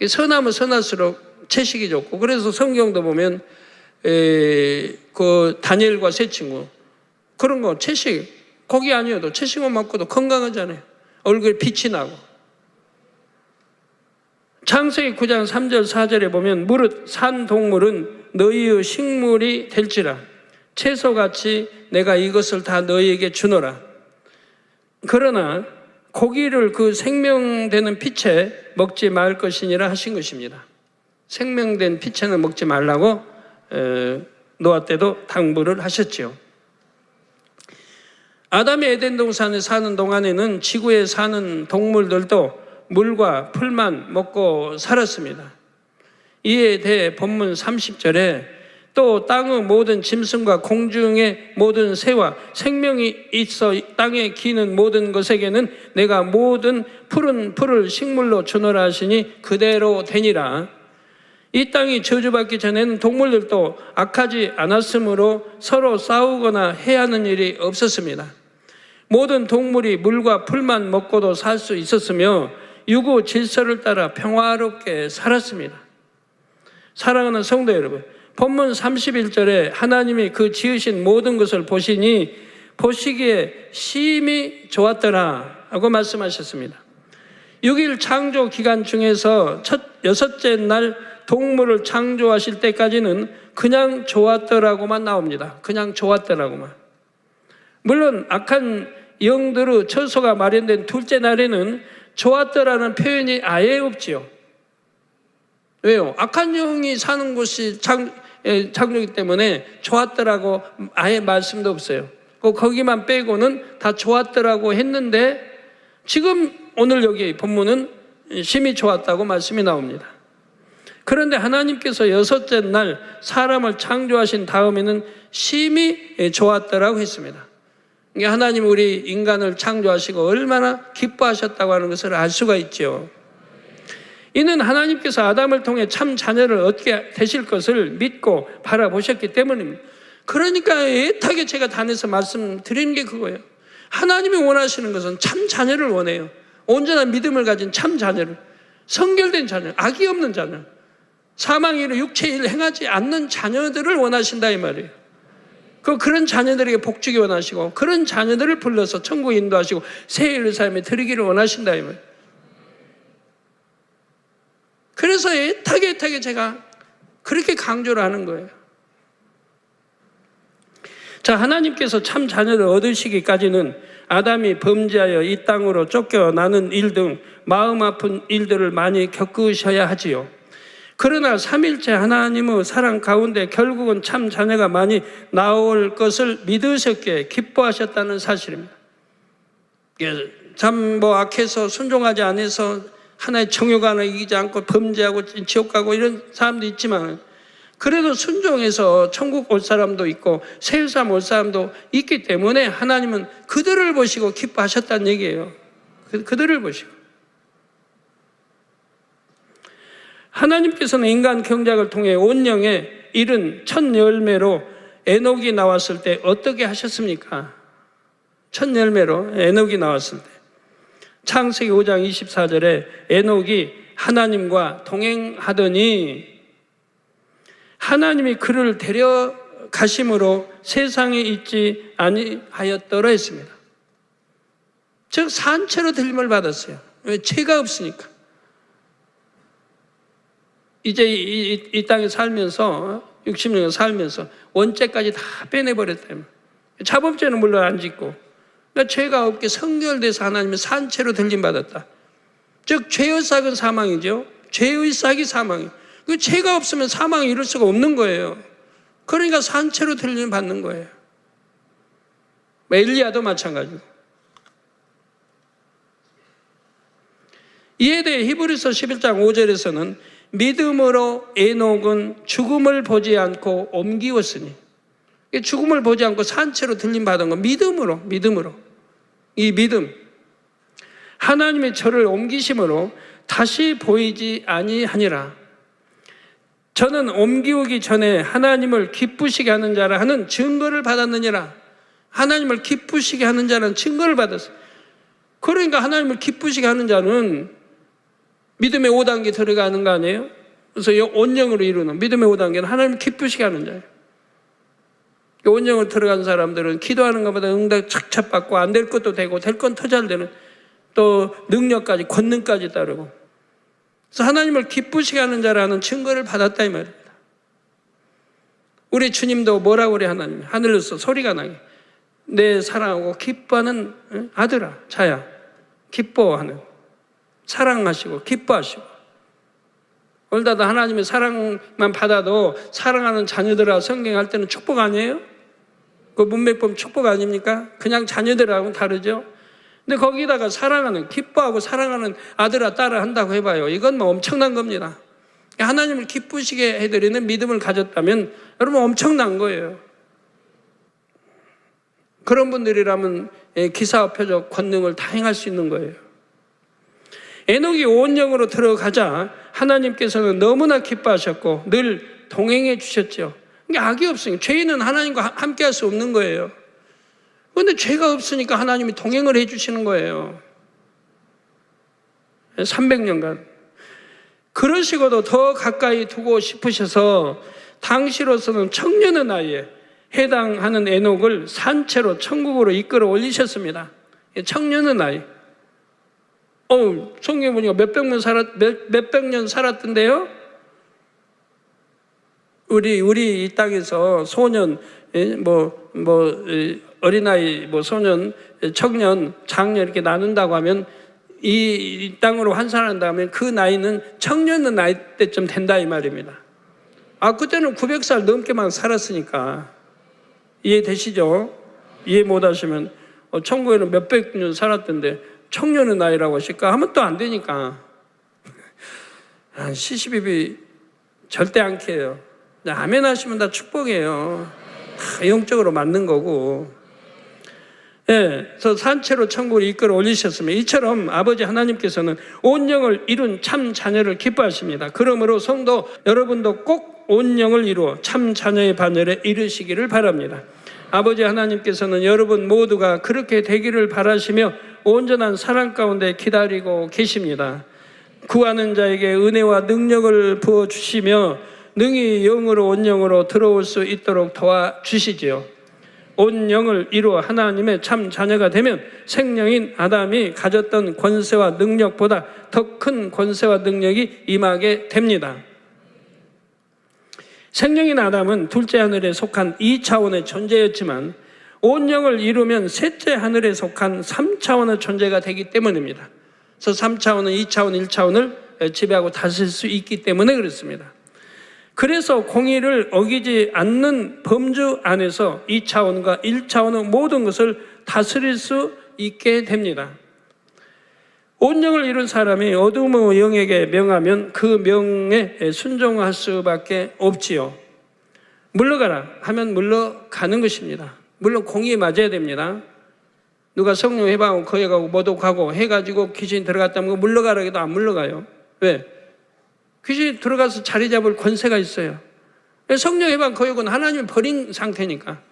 선하면 선할수록 채식이 좋고, 그래서 성경도 보면 그 다니엘과 세 친구 그런 거 채식 고기 아니어도 채식만 먹고도 건강하잖아요. 얼굴에 빛이 나고. 창세기 9장 3절 4절에 보면 무릇 산 동물은 너희의 식물이 될지라 채소같이 내가 이것을 다 너희에게 주노라. 그러나 고기를 그 생명되는 피채 먹지 말 것이니라 하신 것입니다. 생명된 피채는 먹지 말라고 노아 때도 당부를 하셨지요. 아담이 에덴 동산에 사는 동안에는 지구에 사는 동물들도 물과 풀만 먹고 살았습니다. 이에 대해 본문 30절에 또 땅의 모든 짐승과 공중의 모든 새와 생명이 있어 땅에 기는 모든 것에게는 내가 모든 푸른 풀을 식물로 주노라 하시니 그대로 되니라. 이 땅이 저주받기 전에는 동물들도 악하지 않았으므로 서로 싸우거나 해하는 일이 없었습니다. 모든 동물이 물과 풀만 먹고도 살 수 있었으며 유구 질서를 따라 평화롭게 살았습니다. 사랑하는 성도 여러분, 본문 31절에 하나님이 그 지으신 모든 것을 보시니 보시기에 심히 좋았더라 하고 말씀하셨습니다. 6일 창조 기간 중에서 여섯째 날 동물을 창조하실 때까지는 그냥 좋았더라고만 나옵니다. 그냥 좋았더라고만. 물론 악한 영들의 처소가 마련된 둘째 날에는 좋았더라는 표현이 아예 없지요. 왜요? 악한 영이 사는 곳이 창조이기 때문에 좋았더라고 아예 말씀도 없어요. 거기만 빼고는 다 좋았더라고 했는데 지금 오늘 여기 본문은 심히 좋았다고 말씀이 나옵니다. 그런데 하나님께서 여섯째 날 사람을 창조하신 다음에는 심히 좋았더라고 했습니다. 하나님 우리 인간을 창조하시고 얼마나 기뻐하셨다고 하는 것을 알 수가 있죠. 이는 하나님께서 아담을 통해 참 자녀를 얻게 되실 것을 믿고 바라보셨기 때문입니다. 그러니까 애타게 제가 단에서 말씀드리는 게 그거예요. 하나님이 원하시는 것은 참 자녀를 원해요. 온전한 믿음을 가진 참 자녀를, 성결된 자녀, 악이 없는 자녀, 사망의 일을 육체의 일을 행하지 않는 자녀들을 원하신다 이 말이에요. 그런 자녀들에게 복주기 원하시고 그런 자녀들을 불러서 천국에 인도하시고 새 인류 삶에 들이기를 원하신다 이 말이에요. 그래서 애타게 제가 그렇게 강조를 하는 거예요. 자, 하나님께서 참 자녀를 얻으시기까지는 아담이 범죄하여 이 땅으로 쫓겨나는 일 등 마음 아픈 일들을 많이 겪으셔야 하지요. 그러나 3일째 하나님의 사랑 가운데 결국은 참 자녀가 많이 나올 것을 믿으셨기에 기뻐하셨다는 사실입니다. 참 악해서 순종하지 않아서 하나의 정욕안을 이기지 않고 범죄하고 지옥 가고 이런 사람도 있지만 그래도 순종해서 천국 올 사람도 있고 세상 올 사람도 있기 때문에 하나님은 그들을 보시고 기뻐하셨다는 얘기예요. 그들을 보시고. 하나님께서는 인간 경작을 통해 온영에 이른 첫 열매로 에녹이 나왔을 때 어떻게 하셨습니까? 첫 열매로 에녹이 나왔을 때 창세기 5장 24절에 에녹이 하나님과 동행하더니 하나님이 그를 데려가심으로 세상에 있지 아니하였더라 했습니다. 즉 산채로 들림을 받았어요. 왜? 죄가 없으니까. 이제 이 땅에 살면서 60년 살면서 원죄까지 다 빼내버렸다. 자범죄는 물론 안 짓고 그러니까 죄가 없게 성결돼서 하나님의 산채로 들림받았다. 즉 죄의 싹은 사망이죠. 죄의 싹이 사망이에요. 그 죄가 없으면 사망을 이룰 수가 없는 거예요. 그러니까 산채로 들림 받는 거예요. 엘리야도 마찬가지고. 이에 대해 히브리서 11장 5절에서는 믿음으로 에녹은 죽음을 보지 않고 옮기었으니, 죽음을 보지 않고 산채로 들림 받은 건 믿음으로. 이 믿음, 하나님의 저를 옮기심으로 다시 보이지 아니하니라. 저는 옮기우기 전에 하나님을 기쁘시게 하는 자라 하는 증거를 받았느니라. 하나님을 기쁘시게 하는 자는 증거를 받았어요. 그러니까 하나님을 기쁘시게 하는 자는 믿음의 5단계 들어가는 거 아니에요? 그래서 온영으로 이루는 믿음의 5단계는 하나님을 기쁘시게 하는 자예요. 온영으로 들어간 사람들은 기도하는 것보다 응답 착착 받고 안 될 것도 되고 될 건 더 잘 되는, 또 능력까지, 권능까지 따르고. 그래서 하나님을 기쁘시게 하는 자라는 증거를 받았다 이 말입니다. 우리 주님도 뭐라고 그래? 하나님 하늘로서 소리가 나게 내 사랑하고 기뻐하는 아들아, 자야, 기뻐하는, 사랑하시고 기뻐하시고. 얼다도 하나님의 사랑만 받아도 사랑하는 자녀들아 성경할 때는 축복 아니에요? 그 문맥 보면 축복 아닙니까? 그냥 자녀들하고는 다르죠. 근데 거기다가 사랑하는, 기뻐하고 사랑하는 아들아 딸아 한다고 해봐요. 이건 뭐 엄청난 겁니다. 하나님을 기쁘시게 해드리는 믿음을 가졌다면 여러분 엄청난 거예요. 그런 분들이라면 기사와 표적, 권능을 다 행할 수 있는 거예요. 에녹이 온영으로 들어가자 하나님께서는 너무나 기뻐하셨고 늘 동행해 주셨죠. 그러니까 악이 없으니까, 죄인은 하나님과 함께 할 수 없는 거예요. 그런데 죄가 없으니까 하나님이 동행을 해 주시는 거예요. 300년간. 그러시고도 더 가까이 두고 싶으셔서 당시로서는 청년의 나이에 해당하는 에녹을 산채로 천국으로 이끌어 올리셨습니다. 청년의 나이. 성경에 보니까 몇백 년 살았던데요? 우리 이 땅에서 소년, 어린아이, 소년, 청년, 장년 이렇게 나눈다고 하면 이 땅으로 환산한다면 그 나이는 청년의 나이 때쯤 된다 이 말입니다. 그때는 900살 넘게만 살았으니까. 이해되시죠? 이해 못하시면 천국에는 몇백 년 살았던데 청년의 나이라고 하실까 하면 또 안 되니까. 시시비비 절대 안 캐요. 아멘 하시면 다 축복이에요. 다 영적으로 맞는 거고. 그래서 산채로 천국을 이끌어 올리셨으면 이처럼 아버지 하나님께서는 온 영을 이룬 참 자녀를 기뻐하십니다. 그러므로 성도 여러분도 꼭 온 영을 이루어 참 자녀의 반열에 이르시기를 바랍니다. 아버지 하나님께서는 여러분 모두가 그렇게 되기를 바라시며 온전한 사랑 가운데 기다리고 계십니다. 구하는 자에게 은혜와 능력을 부어주시며 능히 영으로 온 영으로 들어올 수 있도록 도와주시지요. 온 영을 이루어 하나님의 참 자녀가 되면 생명인 아담이 가졌던 권세와 능력보다 더 큰 권세와 능력이 임하게 됩니다. 생명인 아담은 둘째 하늘에 속한 2차원의 존재였지만 온 영을 이루면 셋째 하늘에 속한 3차원의 존재가 되기 때문입니다. 그래서 3차원은 2차원, 1차원을 지배하고 다스릴 수 있기 때문에 그렇습니다. 그래서 공의를 어기지 않는 범주 안에서 2차원과 1차원의 모든 것을 다스릴 수 있게 됩니다. 온 영을 이룬 사람이 어둠의 영에게 명하면 그 명에 순종할 수밖에 없지요. 물러가라 하면 물러가는 것입니다. 물론 공의에 맞아야 됩니다. 누가 성령 해방하고 거기 가고 모독하고 해가지고 귀신이 들어갔다면 물러가라 해도 안 물러가요. 왜? 귀신이 들어가서 자리 잡을 권세가 있어요. 성령 해방 거역은 하나님이 버린 상태니까,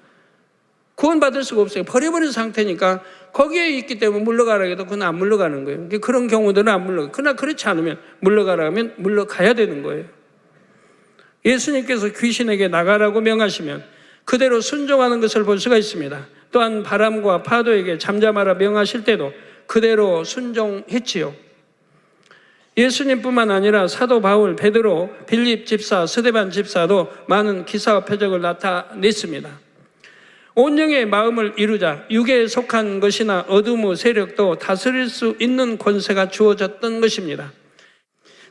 구원받을 수가 없어요. 버려버린 상태니까 거기에 있기 때문에 물러가라 해도 그건 안 물러가는 거예요. 그런 경우들은 안 물러가요. 그러나 그렇지 않으면 물러가라 하면 물러가야 되는 거예요. 예수님께서 귀신에게 나가라고 명하시면 그대로 순종하는 것을 볼 수가 있습니다. 또한 바람과 파도에게 잠잠하라 명하실 때도 그대로 순종했지요. 예수님뿐만 아니라 사도 바울, 베드로, 빌립 집사, 스데반 집사도 많은 기사와 표적을 나타냈습니다. 온 영의 마음을 이루자 육에 속한 것이나 어둠의 세력도 다스릴 수 있는 권세가 주어졌던 것입니다.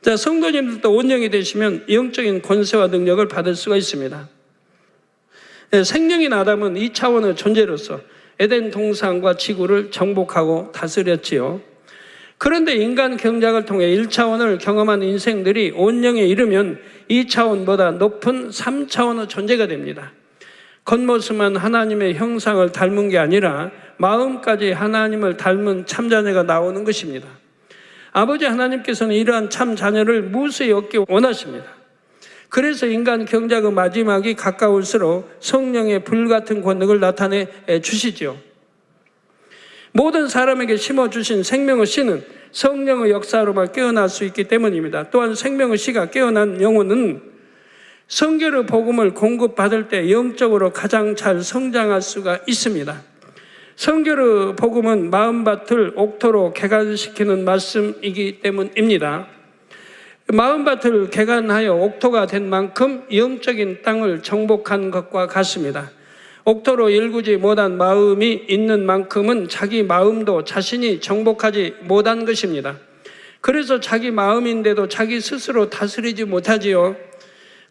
자, 성도님들도 온영이 되시면 영적인 권세와 능력을 받을 수가 있습니다. 생명인 아담은 2차원의 존재로서 에덴 동산과 지구를 정복하고 다스렸지요. 그런데 인간 경작을 통해 1차원을 경험한 인생들이 온영에 이르면 2차원보다 높은 3차원의 존재가 됩니다. 겉모습만 하나님의 형상을 닮은 게 아니라 마음까지 하나님을 닮은 참자녀가 나오는 것입니다. 아버지 하나님께서는 이러한 참자녀를 무수히 얻기 원하십니다. 그래서 인간 경작의 마지막이 가까울수록 성령의 불같은 권능을 나타내 주시죠. 모든 사람에게 심어주신 생명의 씨는 성령의 역사로만 깨어날 수 있기 때문입니다. 또한 생명의 씨가 깨어난 영혼은 성결의 복음을 공급받을 때 영적으로 가장 잘 성장할 수가 있습니다. 성결의 복음은 마음밭을 옥토로 개간시키는 말씀이기 때문입니다. 마음밭을 개간하여 옥토가 된 만큼 영적인 땅을 정복한 것과 같습니다. 옥토로 일구지 못한 마음이 있는 만큼은 자기 마음도 자신이 정복하지 못한 것입니다. 그래서 자기 마음인데도 자기 스스로 다스리지 못하지요.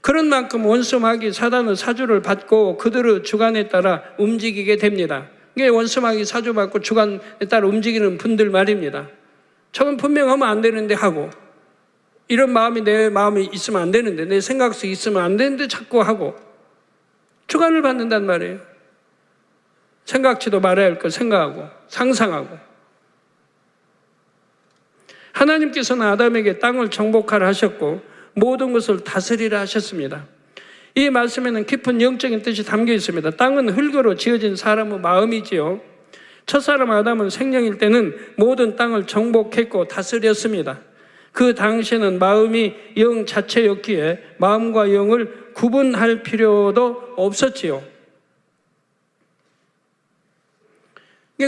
그런 만큼 원수 마귀 사단의 사주를 받고 그들의 주관에 따라 움직이게 됩니다. 이게 원수 마귀 사주 받고 주관에 따라 움직이는 분들 말입니다. 저건 분명하면 안 되는데 하고, 이런 마음이 내 마음이 있으면 안 되는데, 내 생각이 있으면 안 되는데 자꾸 하고 주관을 받는단 말이에요. 생각지도 말아야 할 걸 생각하고 상상하고. 하나님께서는 아담에게 땅을 정복하라 하셨고 모든 것을 다스리라 하셨습니다. 이 말씀에는 깊은 영적인 뜻이 담겨 있습니다. 땅은 흙으로 지어진 사람의 마음이지요. 첫사람 아담은 생명일 때는 모든 땅을 정복했고 다스렸습니다. 그 당시에는 마음이 영 자체였기에 마음과 영을 구분할 필요도 없었지요.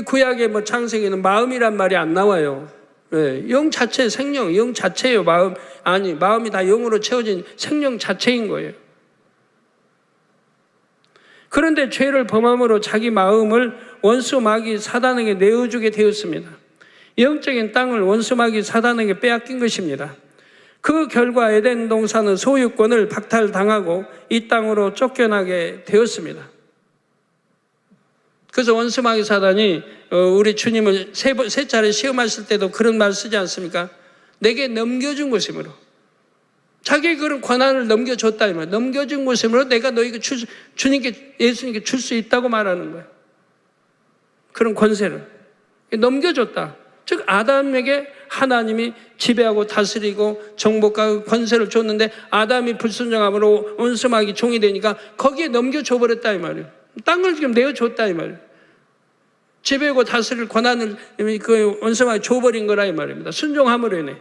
구약의 창세기는 마음이란 말이 안 나와요. 네, 영 자체, 생명, 영 자체예요. 마음이 다 영으로 채워진 생명 자체인 거예요. 그런데 죄를 범함으로 자기 마음을 원수 마귀 사단에게 내어주게 되었습니다. 영적인 땅을 원수 마귀 사단에게 빼앗긴 것입니다. 그 결과 에덴 동산의 소유권을 박탈당하고 이 땅으로 쫓겨나게 되었습니다. 그래서 원수 마귀 사단이 우리 주님을 세 차례 시험하실 때도 그런 말 쓰지 않습니까? 내게 넘겨준 것이므로, 자기 그런 권한을 넘겨줬다 이 말. 넘겨준 것이므로 내가 너에게 주님께, 예수님께 줄 수 있다고 말하는 거예요. 그런 권세를 넘겨줬다. 즉 아담에게 하나님이 지배하고 다스리고 정복하고 권세를 줬는데 아담이 불순종함으로 원수 마귀 종이 되니까 거기에 넘겨줘 버렸다 이 말이에요. 땅을 지금 내어줬다 이 말이에요. 지배하고 다스릴 권한을 그 원수 마귀 줘버린 거라 이 말입니다. 순종함으로 인해.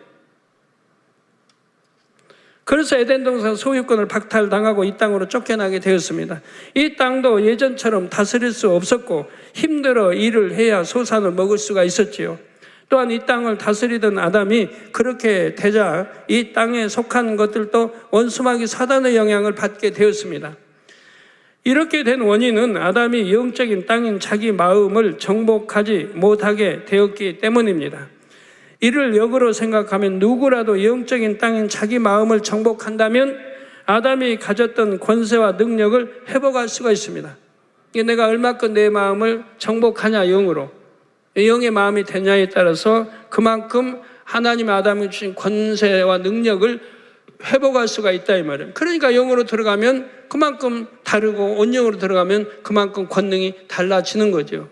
그래서 에덴 동산 소유권을 박탈당하고 이 땅으로 쫓겨나게 되었습니다. 이 땅도 예전처럼 다스릴 수 없었고 힘들어 일을 해야 소산을 먹을 수가 있었지요. 또한 이 땅을 다스리던 아담이 그렇게 되자 이 땅에 속한 것들도 원수마귀 사단의 영향을 받게 되었습니다. 이렇게 된 원인은 아담이 영적인 땅인 자기 마음을 정복하지 못하게 되었기 때문입니다. 이를 역으로 생각하면 누구라도 영적인 땅인 자기 마음을 정복한다면 아담이 가졌던 권세와 능력을 회복할 수가 있습니다. 내가 얼마큼 내 마음을 정복하냐, 영으로. 영의 마음이 되냐에 따라서 그만큼 하나님 아담이 주신 권세와 능력을 회복할 수가 있다 이 말이에요. 그러니까 영으로 들어가면 그만큼 다르고 온영으로 들어가면 그만큼 권능이 달라지는 거죠.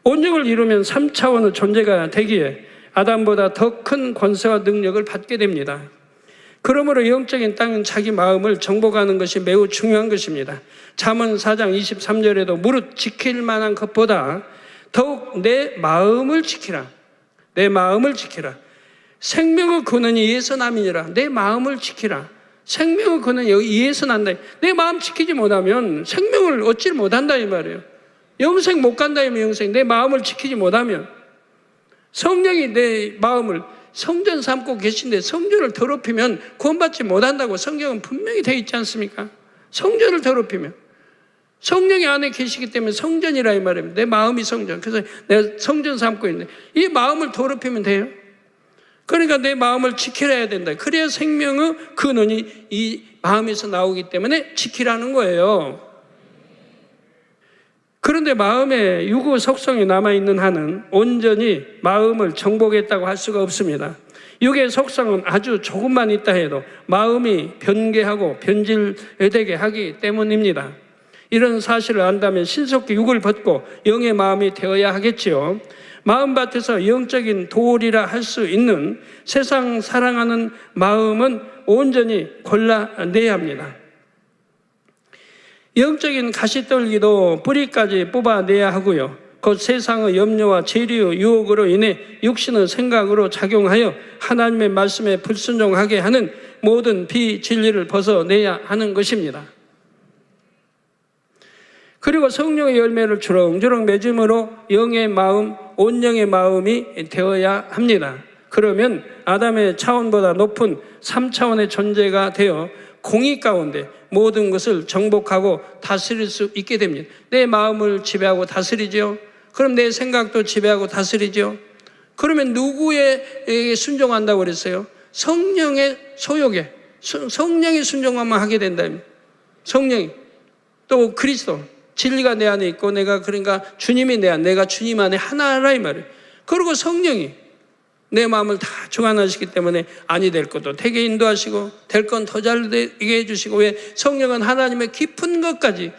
온영을 이루면 3차원의 존재가 되기에 아담보다 더 큰 권세와 능력을 받게 됩니다. 그러므로 영적인 땅은 자기 마음을 정복하는 것이 매우 중요한 것입니다. 잠언 4장 23절에도 무릇 지킬 만한 것보다 더욱 내 마음을 지키라. 내 마음을 지키라. 생명의 근원이 이에서 남이니라. 내 마음을 지키라. 생명의 근원이 이에서 난다. 내 마음 지키지 못하면 생명을 얻지 못한다 이 말이에요. 영생 못 간다 이면 영생. 내 마음을 지키지 못하면 성령이 내 마음을 성전 삼고 계신데 성전을 더럽히면 구원받지 못한다고 성경은 분명히 되어 있지 않습니까? 성전을 더럽히면 성령이 안에 계시기 때문에 성전이라 이 말입니다. 내 마음이 성전. 그래서 내가 성전 삼고 있는데 이 마음을 더럽히면 돼요? 그러니까 내 마음을 지키려야 된다. 그래야 생명의 근원이 이 마음에서 나오기 때문에 지키라는 거예요. 그런데 마음에 육의 속성이 남아있는 한은 온전히 마음을 정복했다고 할 수가 없습니다. 육의 속성은 아주 조금만 있다 해도 마음이 변개하고 변질되게 하기 때문입니다. 이런 사실을 안다면 신속히 육을 벗고 영의 마음이 되어야 하겠지요. 마음밭에서 영적인 도리라 할 수 있는 세상 사랑하는 마음은 온전히 골라내야 합니다. 영적인 가시떨기도 뿌리까지 뽑아내야 하고요. 곧 세상의 염려와 재리의 유혹으로 인해 육신의 생각으로 작용하여 하나님의 말씀에 불순종하게 하는 모든 비진리를 벗어내야 하는 것입니다. 그리고 성령의 열매를 주렁주렁 맺음으로 영의 마음, 온영의 마음이 되어야 합니다. 그러면 아담의 차원보다 높은 3차원의 존재가 되어 공의 가운데 모든 것을 정복하고 다스릴 수 있게 됩니다. 내 마음을 지배하고 다스리죠. 그럼 내 생각도 지배하고 다스리죠. 그러면 누구에게 순종한다고 그랬어요? 성령의 소욕에, 성령의 순종만 하게 된다면, 성령이 또 그리스도 진리가 내 안에 있고 내가 그러니까 주님이 내 안에, 내가 주님 안에 하나라 이 말이에요. 그리고 성령이 내 마음을 다 주관하시기 때문에 아니 될 것도 되게 인도하시고 될 건 더 잘 되게 해주시고, 왜? 성령은 하나님의 깊은 것까지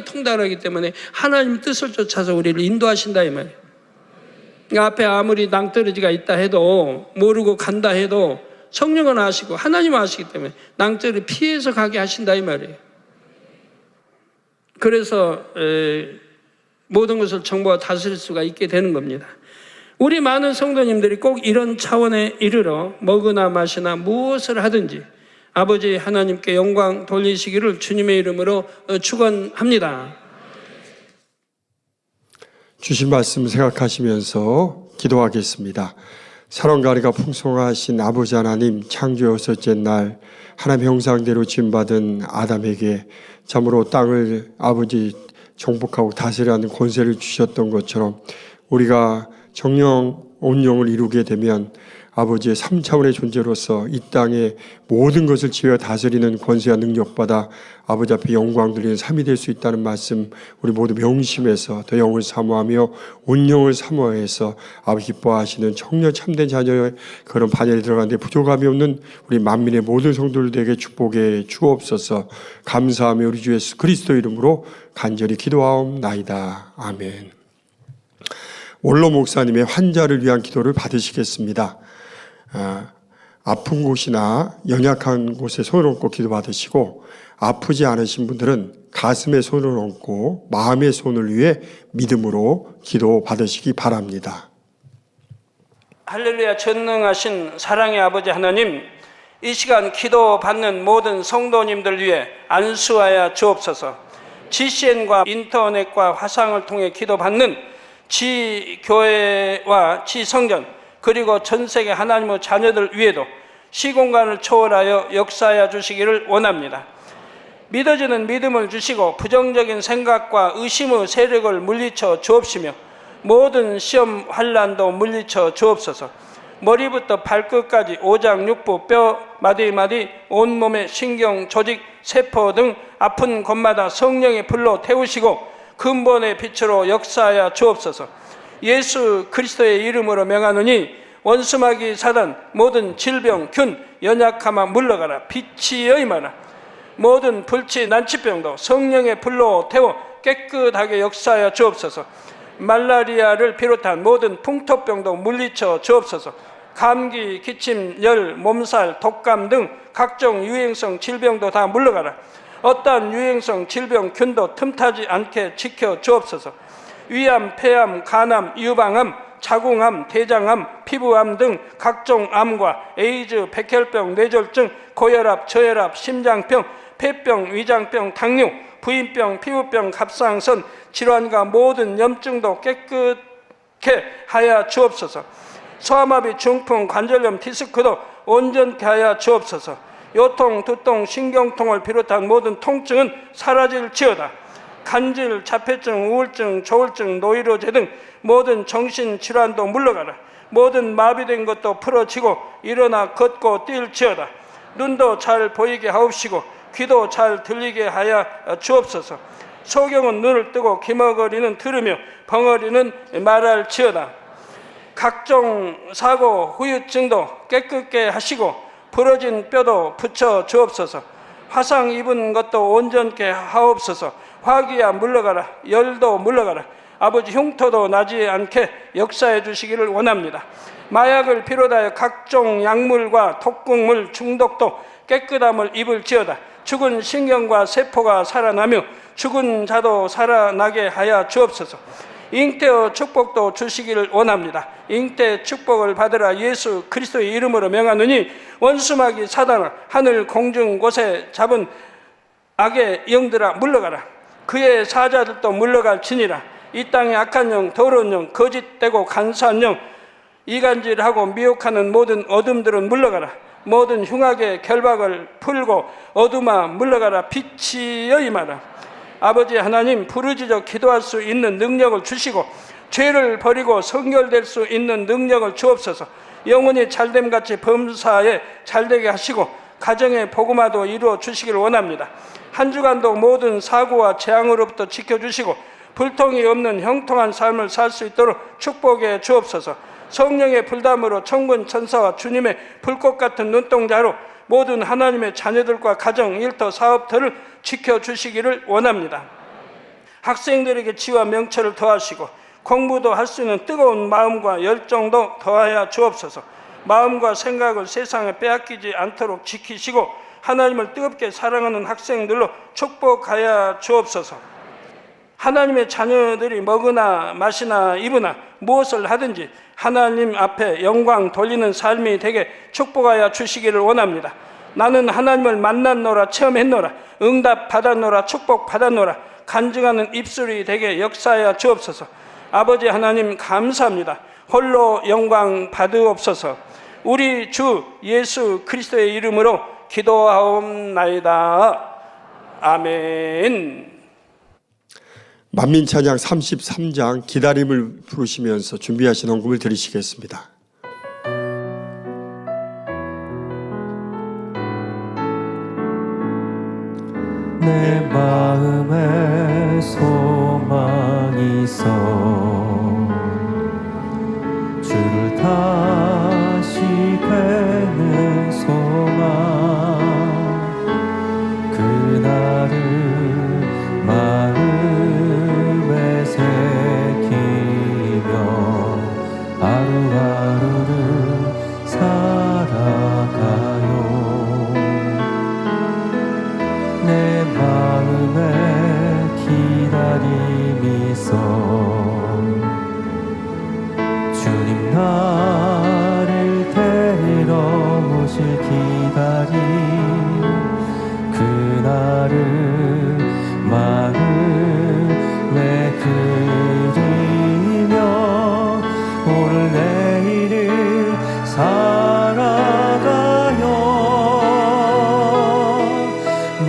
통달하기 때문에 하나님 뜻을 쫓아서 우리를 인도하신다 이 말이에요. 그러니까 앞에 아무리 낭떠러지가 있다 해도, 모르고 간다 해도 성령은 아시고 하나님은 아시기 때문에 낭떠러지 피해서 가게 하신다 이 말이에요. 그래서 모든 것을 정보와 다스릴 수가 있게 되는 겁니다. 우리 많은 성도님들이 꼭 이런 차원에 이르러 먹으나 마시나 무엇을 하든지 아버지 하나님께 영광 돌리시기를 주님의 이름으로 축원합니다. 주신 말씀 생각하시면서 기도하겠습니다. 사랑과 은혜가 풍성하신 아버지 하나님, 창조 여섯째 날 하나님의 형상대로 지음받은 아담에게 참으로 땅을 아버지 정복하고 다스리는 권세를 주셨던 것처럼 우리가 정령 온영을 이루게 되면 아버지의 3차원의 존재로서 이 땅의 모든 것을 지어 다스리는 권세와 능력받아 아버지 앞에 영광 돌리는 삶이 될 수 있다는 말씀 우리 모두 명심해서 더 영을 사모하며 온영을 사모해서 아버지 기뻐하시는 청년 참된 자녀의 그런 반열에 들어가는데 부족함이 없는 우리 만민의 모든 성도들에게 축복해 주옵소서. 감사하며 우리 주 예수 그리스도 이름으로 간절히 기도하옵나이다. 아멘. 원로 목사님의 환자를 위한 기도를 받으시겠습니다. 아픈 곳이나 연약한 곳에 손을 얹고 기도 받으시고, 아프지 않으신 분들은 가슴에 손을 얹고 마음의 손을 위해 믿음으로 기도 받으시기 바랍니다. 할렐루야. 전능하신 사랑의 아버지 하나님, 이 시간 기도 받는 모든 성도님들 위해 안수하여 주옵소서. GCN과 인터넷과 화상을 통해 기도 받는 지교회와 지성전 그리고 전세계 하나님의 자녀들 위에도 시공간을 초월하여 역사하여 주시기를 원합니다. 믿어지는 믿음을 주시고 부정적인 생각과 의심의 세력을 물리쳐 주옵시며 모든 시험 환난도 물리쳐 주옵소서. 머리부터 발끝까지 오장육부 뼈 마디마디 온몸의 신경 조직 세포 등 아픈 곳마다 성령의 불로 태우시고 근본의 빛으로 역사하여 주옵소서. 예수 그리스도의 이름으로 명하노니 원수마귀 사단 모든 질병 균 연약함아 물러가라. 빛이여 임하라. 모든 불치 난치병도 성령의 불로 태워 깨끗하게 역사하여 주옵소서. 말라리아를 비롯한 모든 풍토병도 물리쳐 주옵소서. 감기, 기침, 열, 몸살, 독감 등 각종 유행성 질병도 다 물러가라. 어떠한 유행성 질병 균도 틈타지 않게 지켜 주옵소서. 위암, 폐암, 간암, 유방암, 자궁암, 대장암, 피부암 등 각종 암과 에이즈, 백혈병, 뇌졸중, 고혈압, 저혈압, 심장병, 폐병, 위장병, 당뇨, 부인병, 피부병, 갑상선 질환과 모든 염증도 깨끗게 하여 주옵소서. 소아마비, 중풍, 관절염, 디스크도 온전케 하여 주옵소서. 요통, 두통, 신경통을 비롯한 모든 통증은 사라질지어다. 간질, 자폐증, 우울증, 조울증, 노이로제 등 모든 정신질환도 물러가라. 모든 마비된 것도 풀어지고 일어나 걷고 뛸지어다. 눈도 잘 보이게 하옵시고 귀도 잘 들리게 하여 주옵소서. 소경은 눈을 뜨고 기머거리는 들으며 벙어리는 말할지어다. 각종 사고 후유증도 깨끗게 하시고 부러진 뼈도 붙여 주옵소서. 화상 입은 것도 온전케 하옵소서. 화기야 물러가라. 열도 물러가라. 아버지 흉터도 나지 않게 역사해 주시기를 원합니다. 마약을 비롯하여 각종 약물과 독극물 중독도 깨끗함을 입을지어다. 죽은 신경과 세포가 살아나며 죽은 자도 살아나게 하여 주옵소서. 잉태의 축복도 주시기를 원합니다. 잉태 축복을 받으라. 예수 그리스도의 이름으로 명하노니 원수마귀 사단아 하늘 공중 곳에 잡은 악의 영들아 물러가라. 그의 사자들도 물러갈지니라. 이 땅의 악한 영, 더러운 영, 거짓되고 간사한 영, 이간질하고 미혹하는 모든 어둠들은 물러가라. 모든 흉악의 결박을 풀고 어둠아 물러가라. 빛이여 임하라. 아버지 하나님, 부르짖어 기도할 수 있는 능력을 주시고 죄를 버리고 성결될 수 있는 능력을 주옵소서. 영혼이 잘됨같이 범사에 잘되게 하시고 가정의 복음화도 이루어 주시기를 원합니다. 한 주간도 모든 사고와 재앙으로부터 지켜주시고 불통이 없는 형통한 삶을 살 수 있도록 축복해 주옵소서. 성령의 불담으로 천군 천사와 주님의 불꽃 같은 눈동자로 모든 하나님의 자녀들과 가정, 일터, 사업터를 지켜주시기를 원합니다. 학생들에게 지와 명철을 더하시고 공부도 할 수 있는 뜨거운 마음과 열정도 더하여 주옵소서. 마음과 생각을 세상에 빼앗기지 않도록 지키시고 하나님을 뜨겁게 사랑하는 학생들로 축복하여 주옵소서. 하나님의 자녀들이 먹으나 마시나 입으나 무엇을 하든지 하나님 앞에 영광 돌리는 삶이 되게 축복하여 주시기를 원합니다. 나는 하나님을 만났노라, 체험했노라, 응답 받았노라, 축복 받았노라, 간증하는 입술이 되게 역사하여 주옵소서. 아버지 하나님 감사합니다. 홀로 영광 받으옵소서. 우리 주 예수 그리스도의 이름으로 기도하옵나이다. 아멘. 만민찬양 33장 기다림을 부르시면서 준비하신 헌금을 드리시겠습니다. 내 마음에 소망이 있어 주를 다시 뵙는 소망 그날을 마음에 새기며 하루하루를 살아가요. 내 마음에 기다림이 있어 주님 나를 데리러 오실 기다림 그날을 마음에 그리며 오늘 내일을 살아가요.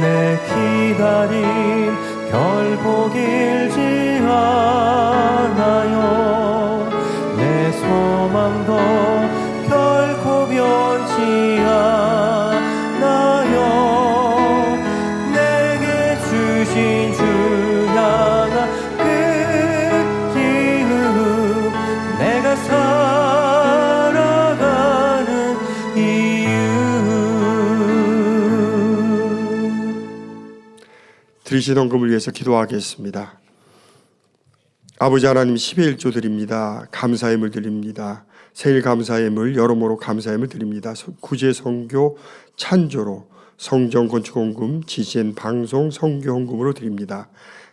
내 기다림 결코 길지 않아요. 내 소망도 결코 변치 않아요. 내게 주신 주 향한 그 기쁨 내가 살아가는 이유. 드리신 헌금을 위해서 기도하겠습니다. 아버지 하나님, 10의 1조 드립니다. 감사함을 드립니다. 생일 감사함을 여러모로 감사함을 드립니다. 구제 선교 찬조로 성전 건축 헌금, 지지엔 방송 선교 헌금으로 드립니다.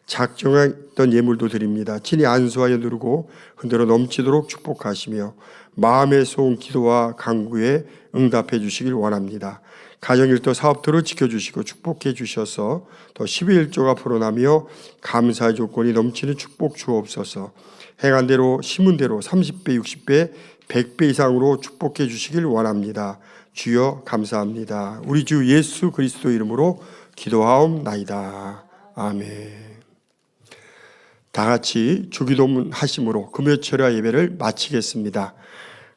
작정했던 예물도 드립니다. 친히 안수하여 누르고 흔들어 넘치도록 축복하시며 마음의 소원 기도와 간구에 응답해 주시길 원합니다. 가정일터 사업터를 지켜주시고 축복해 주셔서 더 11조가 불어나며 감사의 조건이 넘치는 축복 주옵소서. 행한 대로 심은 대로 30배, 60배, 100배 이상으로 축복해 주시길 원합니다. 주여 감사합니다. 우리 주 예수 그리스도 이름으로 기도하옵나이다. 아멘. 다 같이 주기도문 하심으로 금요철야 예배를 마치겠습니다.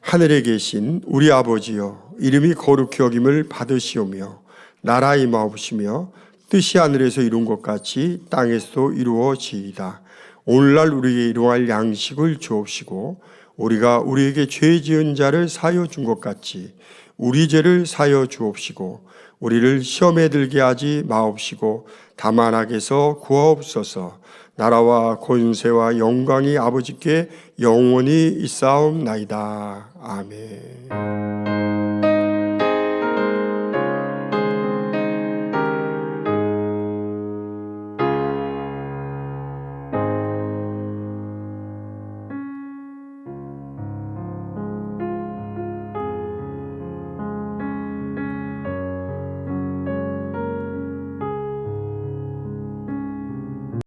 하늘에 계신 우리 아버지여, 이름이 거룩히 여김을 받으시오며 나라 임하옵시며 뜻이 하늘에서 이룬 것 같이 땅에서도 이루어지이다. 오늘날 우리에게 일용할 양식을 주옵시고 우리가 우리에게 죄 지은 자를 사하여 준 것 같이 우리 죄를 사하여 주옵시고 우리를 시험에 들게 하지 마옵시고 다만 악에서 구하옵소서. 나라와 권세와 영광이 아버지께 영원히 있사옵나이다. 아멘.